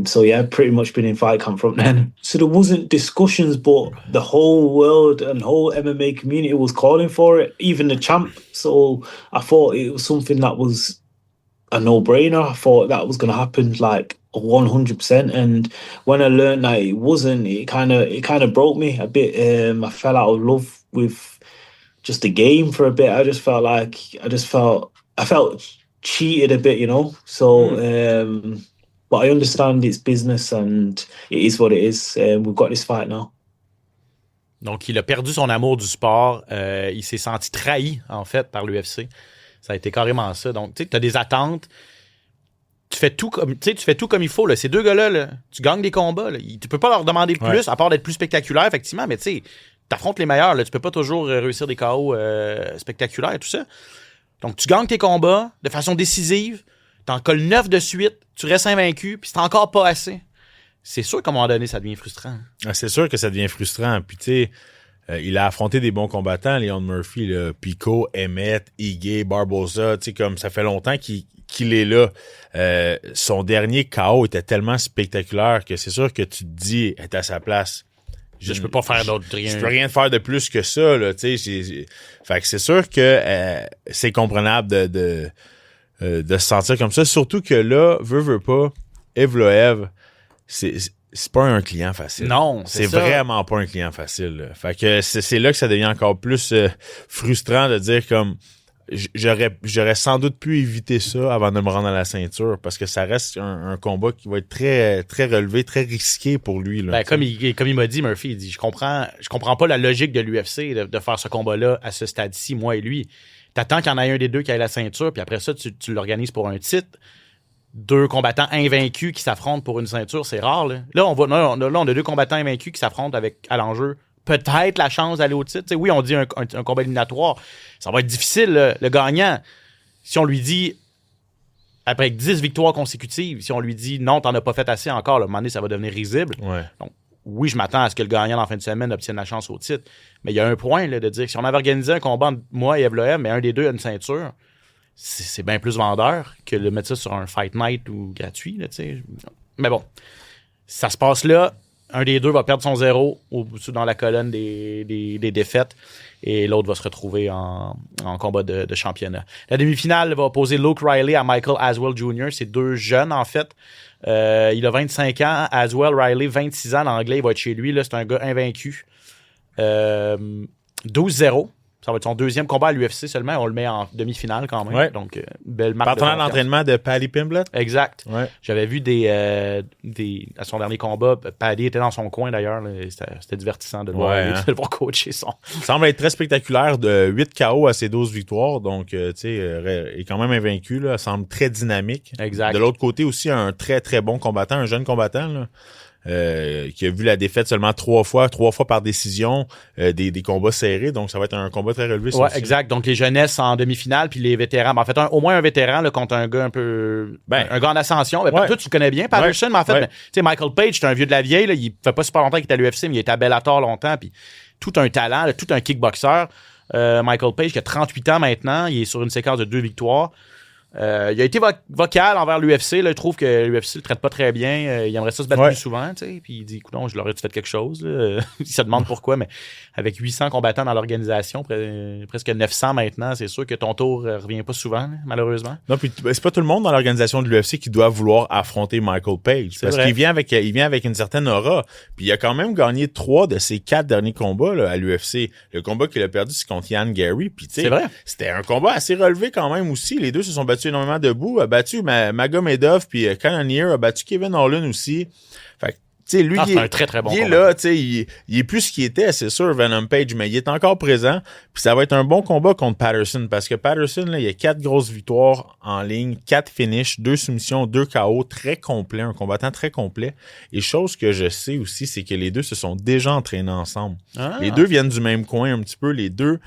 So yeah, pretty much been in fight camp from then. So there wasn't discussions, but the whole world and whole MMA community was calling for it, even the champ. So I thought it was something that was a no-brainer. I thought that was going to happen like 100%. And when I learned that it wasn't, it kind of broke me a bit. I fell out of love with just the game for a bit. I felt cheated a bit, you know. So, but I understand it's business and it is what it is. We've got this fight now. Donc, il a perdu son amour du sport. Il s'est senti trahi, en fait, par l'UFC. Ça a été carrément ça. Donc, tu sais, tu as des attentes. Tu fais tout comme il faut. Là. Ces deux gars-là, là, tu gagnes des combats. Là. Tu peux pas leur demander plus, à part d'être plus spectaculaire, effectivement. Mais tu sais, t'affrontes les meilleurs. Là. Tu peux pas toujours réussir des KO spectaculaires et tout ça. Donc, tu gagnes tes combats de façon décisive. T'en colles 9 de suite. Tu restes invaincu. Puis c'est encore pas assez. C'est sûr qu'à un moment donné, ça devient frustrant. C'est sûr que ça devient frustrant. Puis tu sais, il a affronté des bons combattants, Leon Murphy, là, Pico, Emmett, Ige, Barboza, tu sais, comme ça fait longtemps qu'il est là. Son dernier KO était tellement spectaculaire que c'est sûr que tu te dis, est à sa place. Je peux pas faire d'autre rien. Je peux rien faire de plus que ça, là, tu sais. Fait que c'est sûr que c'est comprenable de se sentir comme ça. Surtout que là, veut pas, Evloev, c'est pas un client facile. Non, c'est ça. vraiment pas un client facile. Là. Fait que c'est là que ça devient encore plus frustrant de dire comme j'aurais sans doute pu éviter ça avant de me rendre à la ceinture parce que ça reste un combat qui va être très très relevé, très risqué pour lui. Là, comme il m'a dit, Murphy, il dit je comprends pas la logique de l'UFC de faire ce combat-là à ce stade-ci, moi et lui. T'attends qu'il y en ait un des deux qui ait la ceinture, puis après ça, tu l'organises pour un titre. 2 combattants invaincus qui s'affrontent pour une ceinture, c'est rare. Là, on a 2 combattants invaincus qui s'affrontent avec, à l'enjeu, peut-être la chance d'aller au titre. T'sais, oui, on dit un combat éliminatoire. Ça va être difficile, le gagnant. Si on lui dit, après 10 victoires consécutives, si on lui dit non, t'en as pas fait assez encore, à un moment donné, ça va devenir risible. Ouais. Donc, oui, je m'attends à ce que le gagnant en fin de semaine obtienne la chance au titre. Mais il y a un point là, de dire que si on avait organisé un combat entre moi et Evloev, mais un des deux a une ceinture, c'est bien plus vendeur que de mettre ça sur un Fight Night ou gratuit. Là, mais bon, ça se passe là. Un des deux va perdre son 0 dans la colonne des défaites et l'autre va se retrouver en combat de championnat. La demi-finale va opposer Luke Riley à Michael Aswell Jr. C'est 2 jeunes, en fait. Il a 25 ans. Aswell Riley, 26 ans. L'anglais, il va être chez lui. Là, c'est un gars invaincu. 12-0. Ça va être son 2e combat à l'UFC seulement. On le met en demi-finale quand même. Ouais. Donc, belle marque. Partenaire d'entraînement de Paddy Pimblett. Exact. Ouais. J'avais vu à son dernier combat, Paddy était dans son coin d'ailleurs. Là, c'était divertissant de le voir coacher son. Il semble être très spectaculaire, de 8 KO à ses 12 victoires. Donc, tu sais, il est quand même invaincu. Là. Il semble très dynamique. Exact. De l'autre côté aussi, un très, très bon combattant, un jeune combattant, là. Qui a vu la défaite seulement 3 fois par décision, des combats serrés, donc ça va être un combat très relevé. Ouais, exact. Donc les jeunesses en demi-finale, puis les vétérans. Ben, en fait, au moins un vétéran là, contre un gars un peu. Un gars en ascension. Ben, toi, tu le connais bien, Patterson, mais en fait, tu sais, Michael Page, c'est un vieux de la vieille, là, il fait pas super longtemps qu'il était à l'UFC, mais il était à Bellator longtemps, puis tout un talent, là, tout un kickboxer. Michael Page, qui a 38 ans maintenant, il est sur une séquence de 2 victoires. Il a été vocal envers l'UFC. Là, il trouve que l'UFC le traite pas très bien. Il aimerait ça se battre plus souvent. Puis il dit, écoute, je leur ai fait quelque chose. Il se demande pourquoi, mais avec 800 combattants dans l'organisation, presque 900 maintenant, c'est sûr que ton tour revient pas souvent, là, malheureusement. Non, puis c'est pas tout le monde dans l'organisation de l'UFC qui doit vouloir affronter Michael Page. Parce qu'il vient avec une certaine aura. Puis il a quand même gagné 3 de ses 4 derniers combats là, à l'UFC. Le combat qu'il a perdu, c'est contre Ian Gary. Puis tu sais, c'était un combat assez relevé quand même aussi. Les deux se sont battus énormément debout, a battu Magomedov, puis Cannonier a battu Kevin Holland aussi. Fait que, tu sais, lui, c'est un très, très bon il est combat. là, tu sais, il est plus ce qu'il était, c'est sûr, Venom Page, mais il est encore présent, puis ça va être un bon combat contre Patterson, parce que Patterson, là, il a 4 grosses victoires en ligne, 4 finishes, 2 soumissions, 2 KO, très complet, un combattant très complet. Et chose que je sais aussi, c'est que les deux se sont déjà entraînés ensemble. Les deux viennent du même coin un petit peu, les deux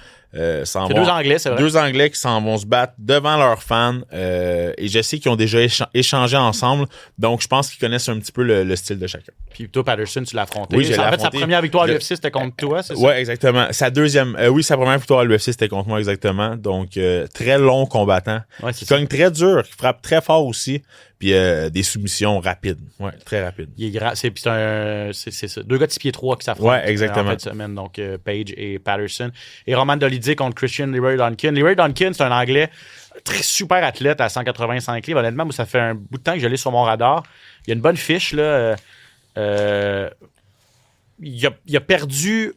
s'en vont. 2 Anglais, c'est vrai. 2 Anglais qui s'en vont se battre devant leurs fans, et je sais qu'ils ont déjà échangé ensemble, donc je pense qu'ils connaissent un petit peu le style de chacun. Puis toi, Patterson, tu l'as affronté. Oui, j'ai affronté. Sa première victoire à l'UFC, c'était contre toi, c'est ça? Oui, exactement. Sa deuxième, sa première victoire à l'UFC, c'était contre moi, exactement. Donc, très long combattant. Ouais, qui cogne très dur, qui frappe très fort aussi. Puis des soumissions rapides. Ouais, très rapides. Il est grand. C'est ça. 2 gars de 6 pieds 3 qui s'affrontent en fin de semaine. Donc, Page et Patterson. Et Roman Dolidze contre Christian Leroy Duncan. Leroy Duncan, c'est un Anglais très super athlète à 185 livres. Honnêtement, moi, ça fait un bout de temps que je l'ai sur mon radar. Il a une bonne fiche, là. Il a perdu...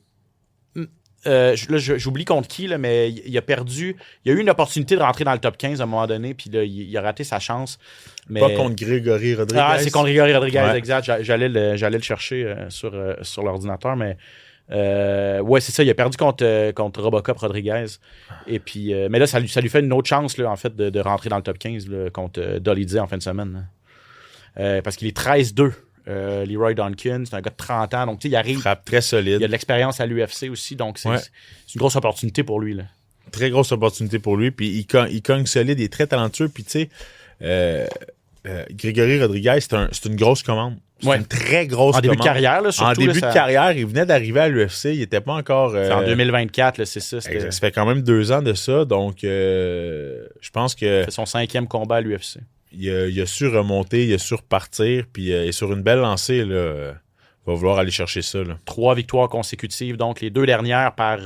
là, j'oublie contre qui, là, mais il a perdu. Il a eu une opportunité de rentrer dans le top 15 à un moment donné, puis là, il a raté sa chance. Mais... Pas contre Grégory Rodriguez. Ah, c'est contre Grégory Rodriguez, exact. J'allais le chercher sur l'ordinateur, mais ouais, c'est ça. Il a perdu contre Robocop Rodriguez. Et puis, mais là, ça lui fait une autre chance, là, en fait, de rentrer dans le top 15 là, contre Dolidze en fin de semaine. Parce qu'il est 13-2. Leroy Duncan, c'est un gars de 30 ans, donc tu sais, il arrive. Il frappe très solide. Il a de l'expérience à l'UFC aussi, donc c'est une grosse opportunité pour lui. Là. Très grosse opportunité pour lui, puis il cogne solide, il est très talentueux, puis tu sais, Grégory Rodriguez, c'est une grosse commande. C'est une très grosse commande. En début de carrière, là, surtout. En début de carrière, il venait d'arriver à l'UFC, il était pas encore... C'est en 2024, là, c'est ça. Ça fait quand même 2 ans de ça, donc je pense que... C'est son 5e combat à l'UFC. Il a su remonter, il a su repartir, puis il est sur une belle lancée, là. Il va vouloir aller chercher ça, là. 3 victoires consécutives, donc les 2 dernières par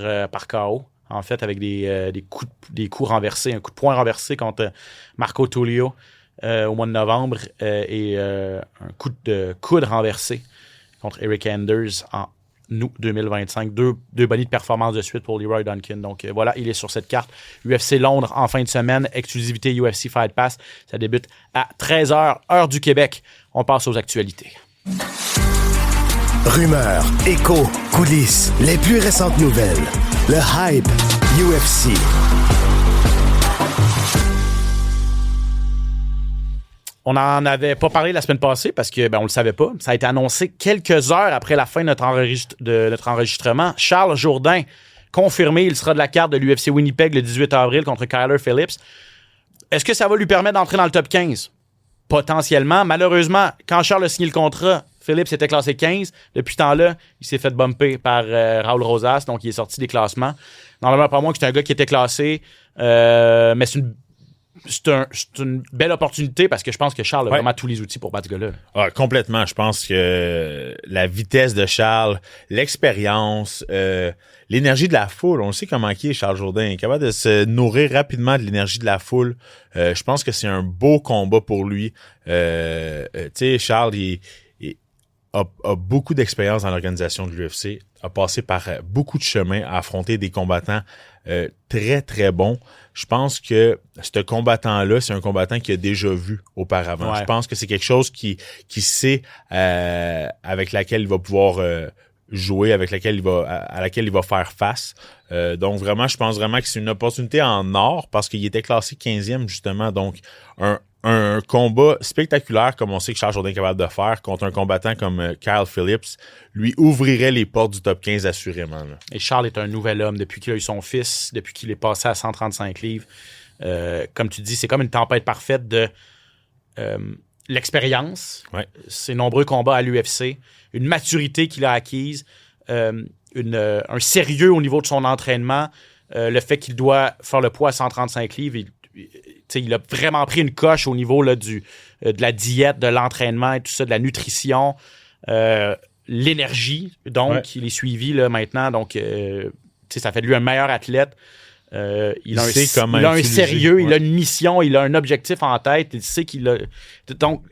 KO en fait, avec des coups renversés, un coup de poing renversé contre Marco Tullio au mois de novembre et un coup de coude renversé contre Eric Anders en août 2025. Deux bonnes de performance de suite pour Leroy Duncan. Donc voilà, il est sur cette carte. UFC Londres en fin de semaine, exclusivité UFC Fight Pass. Ça débute à 13h, heure du Québec. On passe aux actualités. Rumeurs, échos, coulisses, les plus récentes nouvelles. Le hype UFC. On n'en avait pas parlé la semaine passée parce que on le savait pas. Ça a été annoncé quelques heures après la fin de notre enregistrement. Charles Jourdain, confirmé, il sera de la carte de l'UFC Winnipeg le 18 avril contre Kyler Phillips. Est-ce que ça va lui permettre d'entrer dans le top 15? Potentiellement. Malheureusement, quand Charles a signé le contrat, Phillips était classé 15. Depuis ce temps-là, il s'est fait bumper par Raul Rosas, donc il est sorti des classements. Normalement, pas moi que c'est un gars qui était classé, mais c'est une belle opportunité parce que je pense que Charles a vraiment tous les outils pour battre ce gars-là. Ah, complètement. Je pense que la vitesse de Charles, l'expérience, l'énergie de la foule, on sait comment il est, Charles Jourdain. Il est capable de se nourrir rapidement de l'énergie de la foule. Je pense que c'est un beau combat pour lui. Tu sais, Charles, il a beaucoup d'expérience dans l'organisation de l'UFC, a passé par beaucoup de chemins, a affronté des combattants très, très bons. Je pense que ce combattant-là, c'est un combattant qu'il a déjà vu auparavant. Ouais. Je pense que c'est quelque chose qui sait avec laquelle il va pouvoir jouer, à laquelle il va faire face. Donc vraiment, je pense vraiment que c'est une opportunité en or parce qu'il était classé 15e justement. Donc un combat spectaculaire comme on sait que Charles Jourdain est capable de faire contre un combattant comme Kyle Phillips lui ouvrirait les portes du top 15 assurément. Là. Et Charles est un nouvel homme depuis qu'il a eu son fils, depuis qu'il est passé à 135 livres. Comme tu dis, c'est comme une tempête parfaite de l'expérience, ses nombreux combats à l'UFC, une maturité qu'il a acquise, un sérieux au niveau de son entraînement, le fait qu'il doit faire le poids à 135 livres, il a vraiment pris une coche au niveau là, de la diète, de l'entraînement et tout ça, de la nutrition, l'énergie. Donc, il est suivi là, maintenant. Donc, ça fait de lui un meilleur athlète. Il a un sérieux, il a une mission, il a un objectif en tête. Il sait qu'il a... Donc,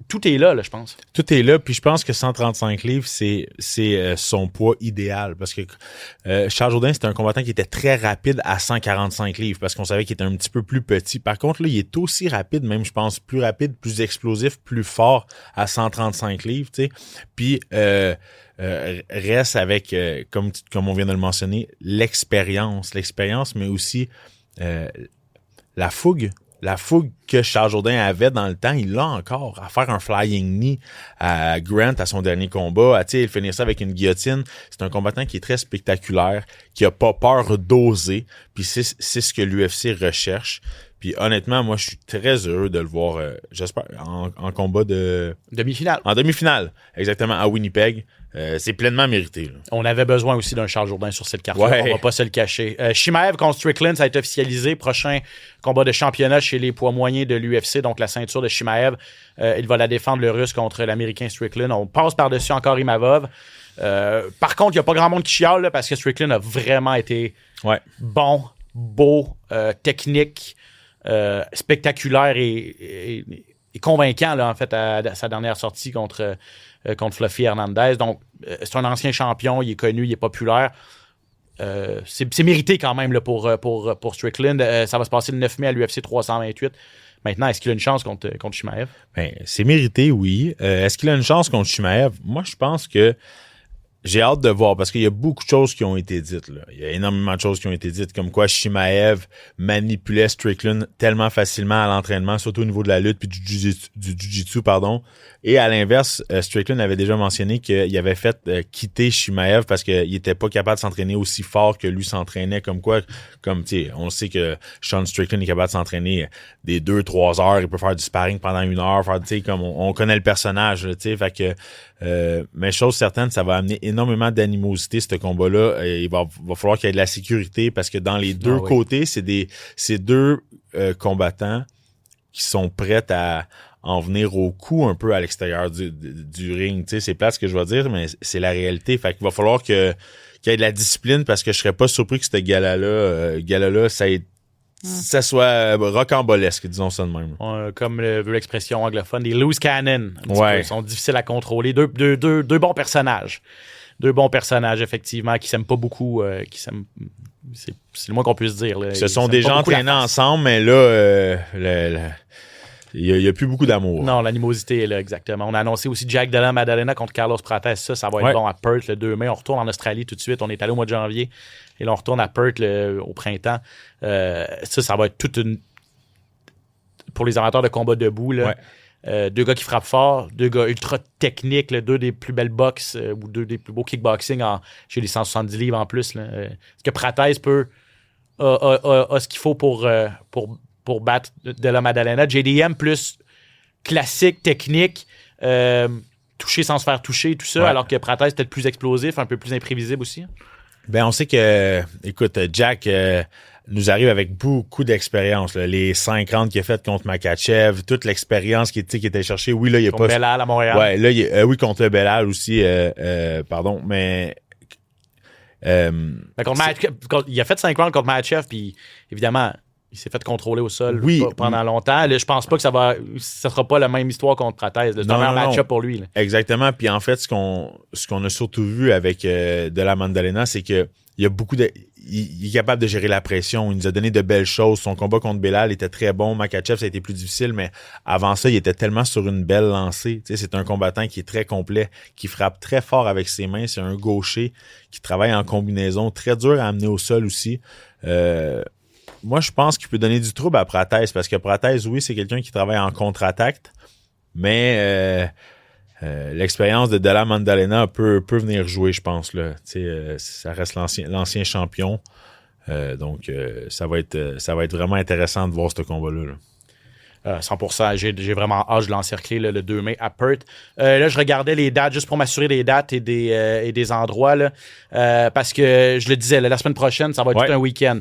tout est là, je pense. Tout est là, puis je pense que 135 livres, c'est son poids idéal. Parce que Charles Jourdain, c'était un combattant qui était très rapide à 145 livres, parce qu'on savait qu'il était un petit peu plus petit. Par contre, là, il est aussi rapide, même, je pense, plus rapide, plus explosif, plus fort à 135 livres, tu sais. Puis... reste avec, comme on vient de le mentionner, l'expérience, mais aussi la fougue que Charles Jourdain avait dans le temps, il l'a encore, à faire un flying knee à Grant à son dernier combat, à finir ça avec une guillotine. C'est un combattant qui est très spectaculaire, qui a pas peur d'oser, puis c'est ce que l'UFC recherche. Puis honnêtement, moi, je suis très heureux de le voir, j'espère, en combat de... Demi-finale. En demi-finale, exactement, à Winnipeg. C'est pleinement mérité. Là. On avait besoin aussi d'un Charles Jourdain sur cette carte-là. On va pas se le cacher. Chimaev contre Strickland, ça a été officialisé. Prochain combat de championnat chez les poids moyens de l'UFC, donc la ceinture de Chimaev. Il va la défendre, le Russe, contre l'Américain Strickland. On passe par-dessus encore Imavov. Par contre, il n'y a pas grand monde qui chiale là, parce que Strickland a vraiment été bon, beau, technique, spectaculaire et convaincant là, en fait, à sa dernière sortie contre Fluffy Hernandez. Donc, c'est un ancien champion, il est connu, il est populaire. C'est mérité quand même là, pour Strickland. Ça va se passer le 9 mai à l'UFC 328. Maintenant, est-ce qu'il a une chance contre Chimaev? Ben, c'est mérité, oui. Est-ce qu'il a une chance contre Chimaev? Moi, je pense que j'ai hâte de voir parce qu'il y a beaucoup de choses qui ont été dites. Là. Il y a énormément de choses qui ont été dites, comme quoi Chimaev manipulait Strickland tellement facilement à l'entraînement, surtout au niveau de la lutte puis du jiu-jitsu, pardon. Et à l'inverse, Strickland avait déjà mentionné qu'il avait fait quitter Chimaev parce qu'il était pas capable de s'entraîner aussi fort que lui s'entraînait. Comme tu sais, on sait que Sean Strickland est capable de s'entraîner des 2-3 heures. Il peut faire du sparring pendant 1 heure. Tu sais, comme on connaît le personnage, tu sais, fait que mais chose certaine, ça va amener énormément d'animosité ce combat-là. Il va falloir qu'il y ait de la sécurité parce que dans les deux côtés, c'est deux combattants qui sont prêts à en venir au coup un peu à l'extérieur du ring. Tu sais, c'est plate ce que je vais dire, mais c'est la réalité. Fait qu'il va falloir qu'ils qu'il y ait de la discipline parce que je serais pas surpris que ce gala-là, ça soit rocambolesque, disons ça de même. Comme veut l'expression anglophone, des loose cannons. Ouais. Ils sont difficiles à contrôler. Deux bons personnages. Deux bons personnages, effectivement, qui s'aiment pas beaucoup. C'est le moins qu'on puisse dire. Là. Ils se sont déjà entraînés ensemble, mais là, il n'y a plus beaucoup d'amour. Non, l'animosité est là, exactement. On a annoncé aussi Jack Della Maddalena contre Carlos Prates. Ça va être bon à Perth le 2 mai. On retourne en Australie tout de suite. On est allé au mois de janvier. Et là, on retourne à Perth au printemps. Ça va être toute une... Pour les amateurs de combat debout, là. Deux gars qui frappent fort, deux gars ultra techniques, là, deux des plus belles boxes ou deux des plus beaux kickboxing chez les 170 livres en plus. Est-ce que Prates a ce qu'il faut pour battre Della Maddalena? JDM plus classique, technique, toucher sans se faire toucher, tout ça, alors que Prates est peut-être plus explosif, un peu plus imprévisible aussi. Ben, on sait que, écoute, Jack nous arrive avec beaucoup d'expérience. Là. Les 5 rounds qu'il a fait contre Makhachev, toute l'expérience qu'il était cherché. Oui, là, il n'y a contre pas... Belal à Montréal. Ouais, là, oui, contre le Belal aussi, pardon, mais... il a fait 5 rounds contre Makhachev, puis évidemment, il s'est fait contrôler au sol pendant longtemps. Là, je pense pas que ça sera pas la même histoire contre Prates. C'est un meilleur match-up pour lui. Là. Exactement. Puis en fait, ce qu'on a surtout vu avec Della Maddalena, c'est que il y a beaucoup de... Il est capable de gérer la pression. Il nous a donné de belles choses. Son combat contre Belal était très bon. Makhachev, ça a été plus difficile, mais avant ça, il était tellement sur une belle lancée. Tu sais, c'est un combattant qui est très complet, qui frappe très fort avec ses mains. C'est un gaucher qui travaille en combinaison. Très dur à amener au sol aussi. Moi, je pense qu'il peut donner du trouble à Prates parce que Prates, oui, c'est quelqu'un qui travaille en contre-attaque, mais l'expérience de Della Maddalena peut venir jouer, je pense. Là. Ça reste l'ancien champion. Donc, ça va être vraiment intéressant de voir ce combat-là. Là. 100%. J'ai vraiment hâte de l'encercler le 2 mai à Perth. Là, je regardais les dates juste pour m'assurer des dates et des endroits. Là, parce que, je le disais, la semaine prochaine, ça va être tout un week-end.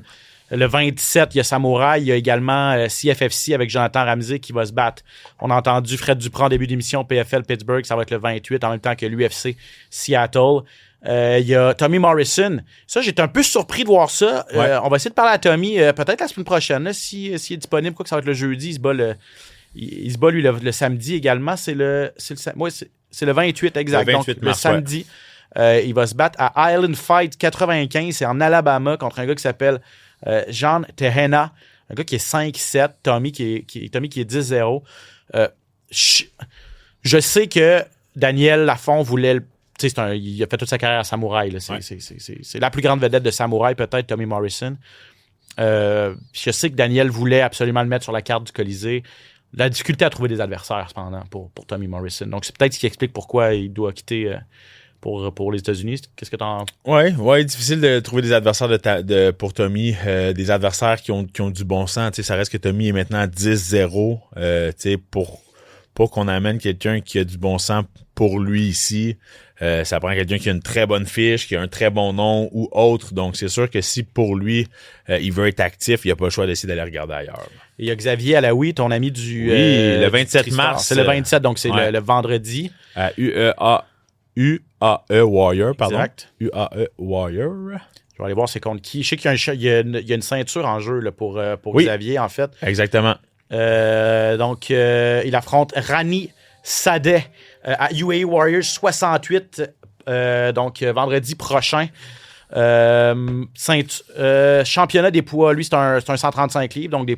Le 27, il y a Samouraï. Il y a également CFFC avec Jonathan Ramsey qui va se battre. On a entendu Fred Duprat en début d'émission, PFL Pittsburgh. Ça va être le 28 en même temps que l'UFC Seattle. Il y a Tommy Morrison. Ça, j'étais un peu surpris de voir ça. On va essayer de parler à Tommy peut-être la semaine prochaine. Là, s'il est disponible, quoi que ça va être le jeudi. Il se bat lui, le samedi également. C'est le 28, exact. Le 28 mars, le samedi, il va se battre à Island Fight 95. C'est en Alabama contre un gars qui s'appelle Jean Tehena, un gars qui est 5-7, Tommy qui est 10-0. Je sais que Daniel Lafont voulait il a fait toute sa carrière à Samouraï. Là. C'est la plus grande vedette de Samouraï, peut-être, Tommy Morrison. Je sais que Daniel voulait absolument le mettre sur la carte du Colisée. La difficulté à trouver des adversaires, cependant, pour Tommy Morrison. Donc, c'est peut-être ce qui explique pourquoi il doit quitter... Pour les États-Unis. Qu'est-ce que t'en... Ouais, difficile de trouver des adversaires pour Tommy, des adversaires qui ont du bon sens. Tu sais, ça reste que Tommy est maintenant à 10-0. Tu sais, pour qu'on amène quelqu'un qui a du bon sens pour lui ici, ça prend quelqu'un qui a une très bonne fiche, qui a un très bon nom ou autre. Donc, c'est sûr que si pour lui, il veut être actif, il n'a pas le choix d'essayer d'aller regarder ailleurs. Il y a Xavier Alaoui, ton ami du... le 27 mars. C'est le 27, donc c'est le vendredi. À UAE Warrior, pardon. Exact. UAE Warrior. Je vais aller voir c'est contre qui. Je sais qu'il y a une ceinture en jeu là, pour Xavier, en fait. Exactement. Donc, il affronte Rani Sadeh à UAE Warriors 68, donc vendredi prochain. Championnat des poids, lui, c'est un 135 livres, donc des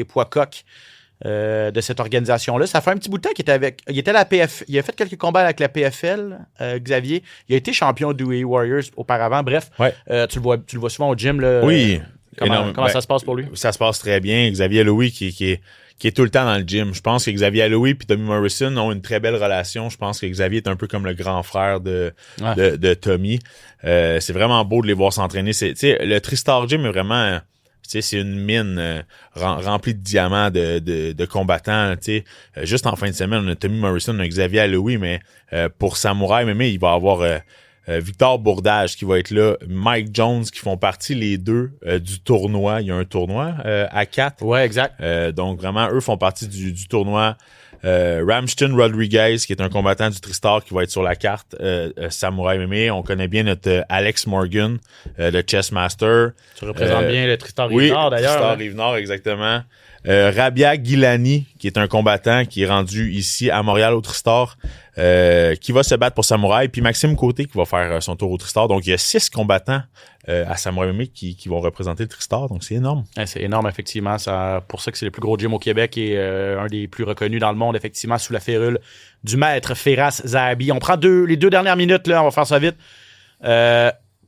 poids coqs. De cette organisation-là. Ça fait un petit bout de temps qu'il était avec... Il était à la PF... Il a fait quelques combats avec la PFL, Xavier. Il a été champion du UAE Warriors auparavant. Bref, tu le vois souvent au gym. Là, oui. Comment ça se passe pour lui? Ça se passe très bien. Xavier Aloui qui est tout le temps dans le gym. Je pense que Xavier Aloui et Tommy Morrison ont une très belle relation. Je pense que Xavier est un peu comme le grand frère de Tommy. C'est vraiment beau de les voir s'entraîner. Le Tristar Gym est vraiment... c'est une mine remplie de diamants de combattants. Juste en fin de semaine, on a Tommy Morrison, on a Xavier Aloui, mais pour Samouraï, mais il va avoir Victor Bourdage qui va être là, Mike Jones qui font partie les deux du tournoi. Il y a un tournoi à 4. Ouais, exact. Donc vraiment, eux font partie du tournoi Ramston Rodriguez, qui est un combattant du Tristar qui va être sur la carte. Samouraï MMA. On connaît bien notre Alex Morgan, le Chessmaster. Tu représentes bien le Tristar Rive-Nord, d'ailleurs. Tristar hein? Rive-Nord, exactement. Rabia Gilani, qui est un combattant qui est rendu ici à Montréal au Tristar, qui va se battre pour Samouraï, puis Maxime Côté qui va faire son tour au Tristar. Donc, il y a 6 combattants à Samouraï MMA qui vont représenter le Tristar, donc c'est énorme. Ouais, c'est énorme, effectivement. Pour ça que c'est le plus gros gym au Québec et un des plus reconnus dans le monde, effectivement, sous la férule du maître Firas Zahabi. On prend les 2 dernières minutes, là, on va faire ça vite,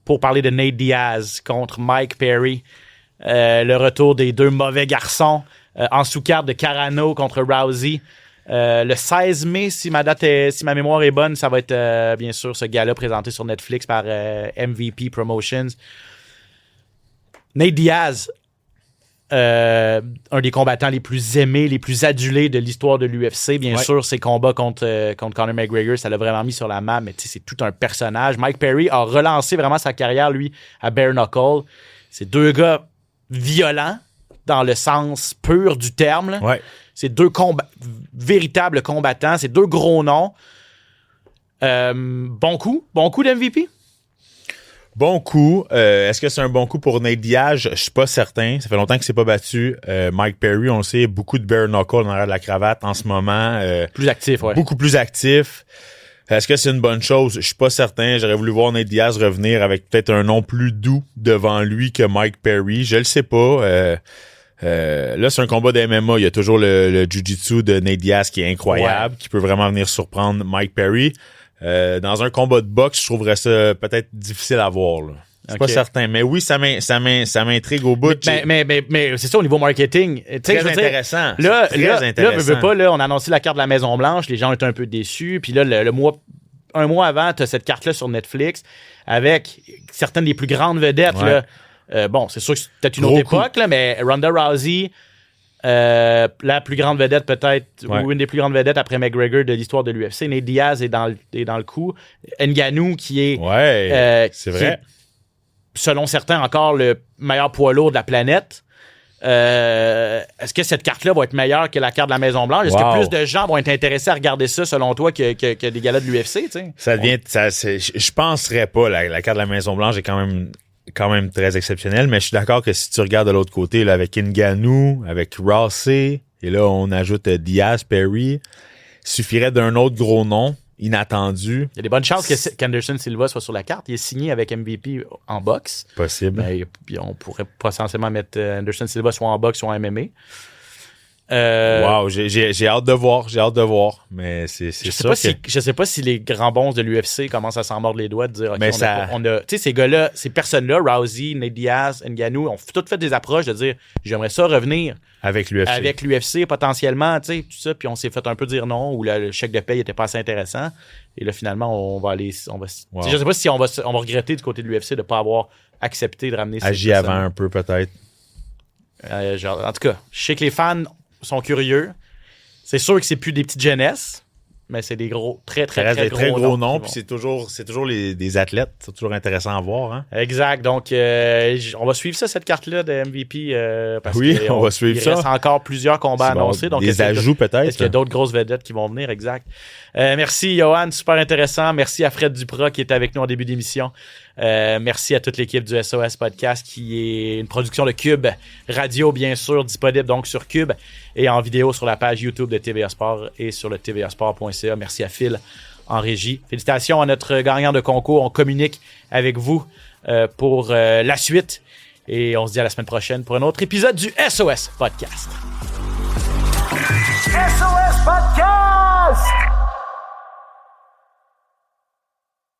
pour parler de Nate Diaz contre Mike Perry. Le retour des 2 mauvais garçons en sous-carte de Carano contre Rousey. Le 16 mai, si ma mémoire est bonne, ça va être bien sûr ce gala présenté sur Netflix par MVP Promotions. Nate Diaz, un des combattants les plus aimés, les plus adulés de l'histoire de l'UFC. Bien sûr, ses combats contre Conor McGregor, ça l'a vraiment mis sur la map, mais c'est tout un personnage. Mike Perry a relancé vraiment sa carrière, lui, à Bare Knuckle. C'est 2 gars violents, dans le sens pur du terme. Là. Ouais. C'est 2 véritables combattants. C'est 2 gros noms. Bon coup d'MVP? Bon coup. Est-ce que c'est un bon coup pour Nate Diaz? Je suis pas certain. Ça fait longtemps qu'il s'est pas battu. Mike Perry, on le sait, beaucoup de bare knuckle en arrière de la cravate en ce moment. Plus actif, ouais. Beaucoup plus actif. Est-ce que c'est une bonne chose? Je suis pas certain. J'aurais voulu voir Nate Diaz revenir avec peut-être un nom plus doux devant lui que Mike Perry. Je le sais pas. Là, c'est un combat de MMA. Il y a toujours le jiu-jitsu de Nate Diaz qui est incroyable, qui peut vraiment venir surprendre Mike Perry. Dans un combat de boxe, je trouverais ça peut-être difficile à voir. Là. Je suis pas certain. Mais oui, ça m'intrigue au bout. Mais c'est ça au niveau marketing. Très intéressant. Là, intéressant. On a annoncé la carte de la Maison-Blanche. Les gens étaient un peu déçus. Puis là, un mois avant, tu as cette carte-là sur Netflix avec certaines des plus grandes vedettes. Ouais. Là. Bon, c'est sûr que c'est peut-être une autre époque, là, mais Ronda Rousey, la plus grande vedette peut-être, ou une des plus grandes vedettes après McGregor de l'histoire de l'UFC. Nate Diaz est dans le coup. Ngannou qui est... c'est vrai. Selon certains, encore le meilleur poids lourd de la planète. Est-ce que cette carte-là va être meilleure que la carte de la Maison-Blanche? Est-ce que plus de gens vont être intéressés à regarder ça, selon toi, que des galas de l'UFC? Je penserais pas. La carte de la Maison-Blanche est quand même très exceptionnelle, mais je suis d'accord que si tu regardes de l'autre côté, là, avec Ngannou, avec Rousey, et là, on ajoute Diaz, Perry, suffirait d'un autre gros nom inattendu. Il y a des bonnes chances qu'Anderson Silva soit sur la carte. Il est signé avec MVP en boxe. Possible. Mais on pourrait potentiellement mettre Anderson Silva soit en boxe, soit en MMA. Wow, j'ai hâte de voir. Mais c'est sûr que... Je sais pas si les grands bons de l'UFC commencent à s'en mordre les doigts de dire, OK, mais tu sais, ces gars-là, ces personnes-là, Rousey, Nate Diaz, Ngannou, ont toutes fait des approches de dire, j'aimerais ça revenir avec l'UFC potentiellement, tu sais, tout ça, puis on s'est fait un peu dire non, ou le chèque de paye était pas assez intéressant. Et là, finalement, on va aller... Wow. Je sais pas si on va regretter du côté de l'UFC de pas avoir accepté de ramener ces agi avant un peu, peut-être. En tout cas, je sais que les fans sont curieux. C'est sûr que c'est plus des petites jeunesses, mais c'est des gros, très gros noms. Puis c'est toujours des athlètes. C'est toujours intéressant à voir. Hein? Exact. Donc, on va suivre ça, cette carte-là de MVP. Parce on va suivre ça. Il reste encore plusieurs combats annoncés. Donc, des ajouts peut-être. Est-ce qu'il y a d'autres grosses vedettes qui vont venir? Exact. Merci, Johan. Super intéressant. Merci à Fred Duprat qui était avec nous en début d'émission. Merci à toute l'équipe du SOS Podcast qui est une production de Cube Radio, bien sûr, disponible donc sur Cube et en vidéo sur la page YouTube de TVA Sport et sur le tvasport.ca. Merci à Phil en régie. Félicitations à notre gagnant de concours. On communique avec vous pour la suite et on se dit à la semaine prochaine pour un autre épisode du SOS Podcast. SOS Podcast!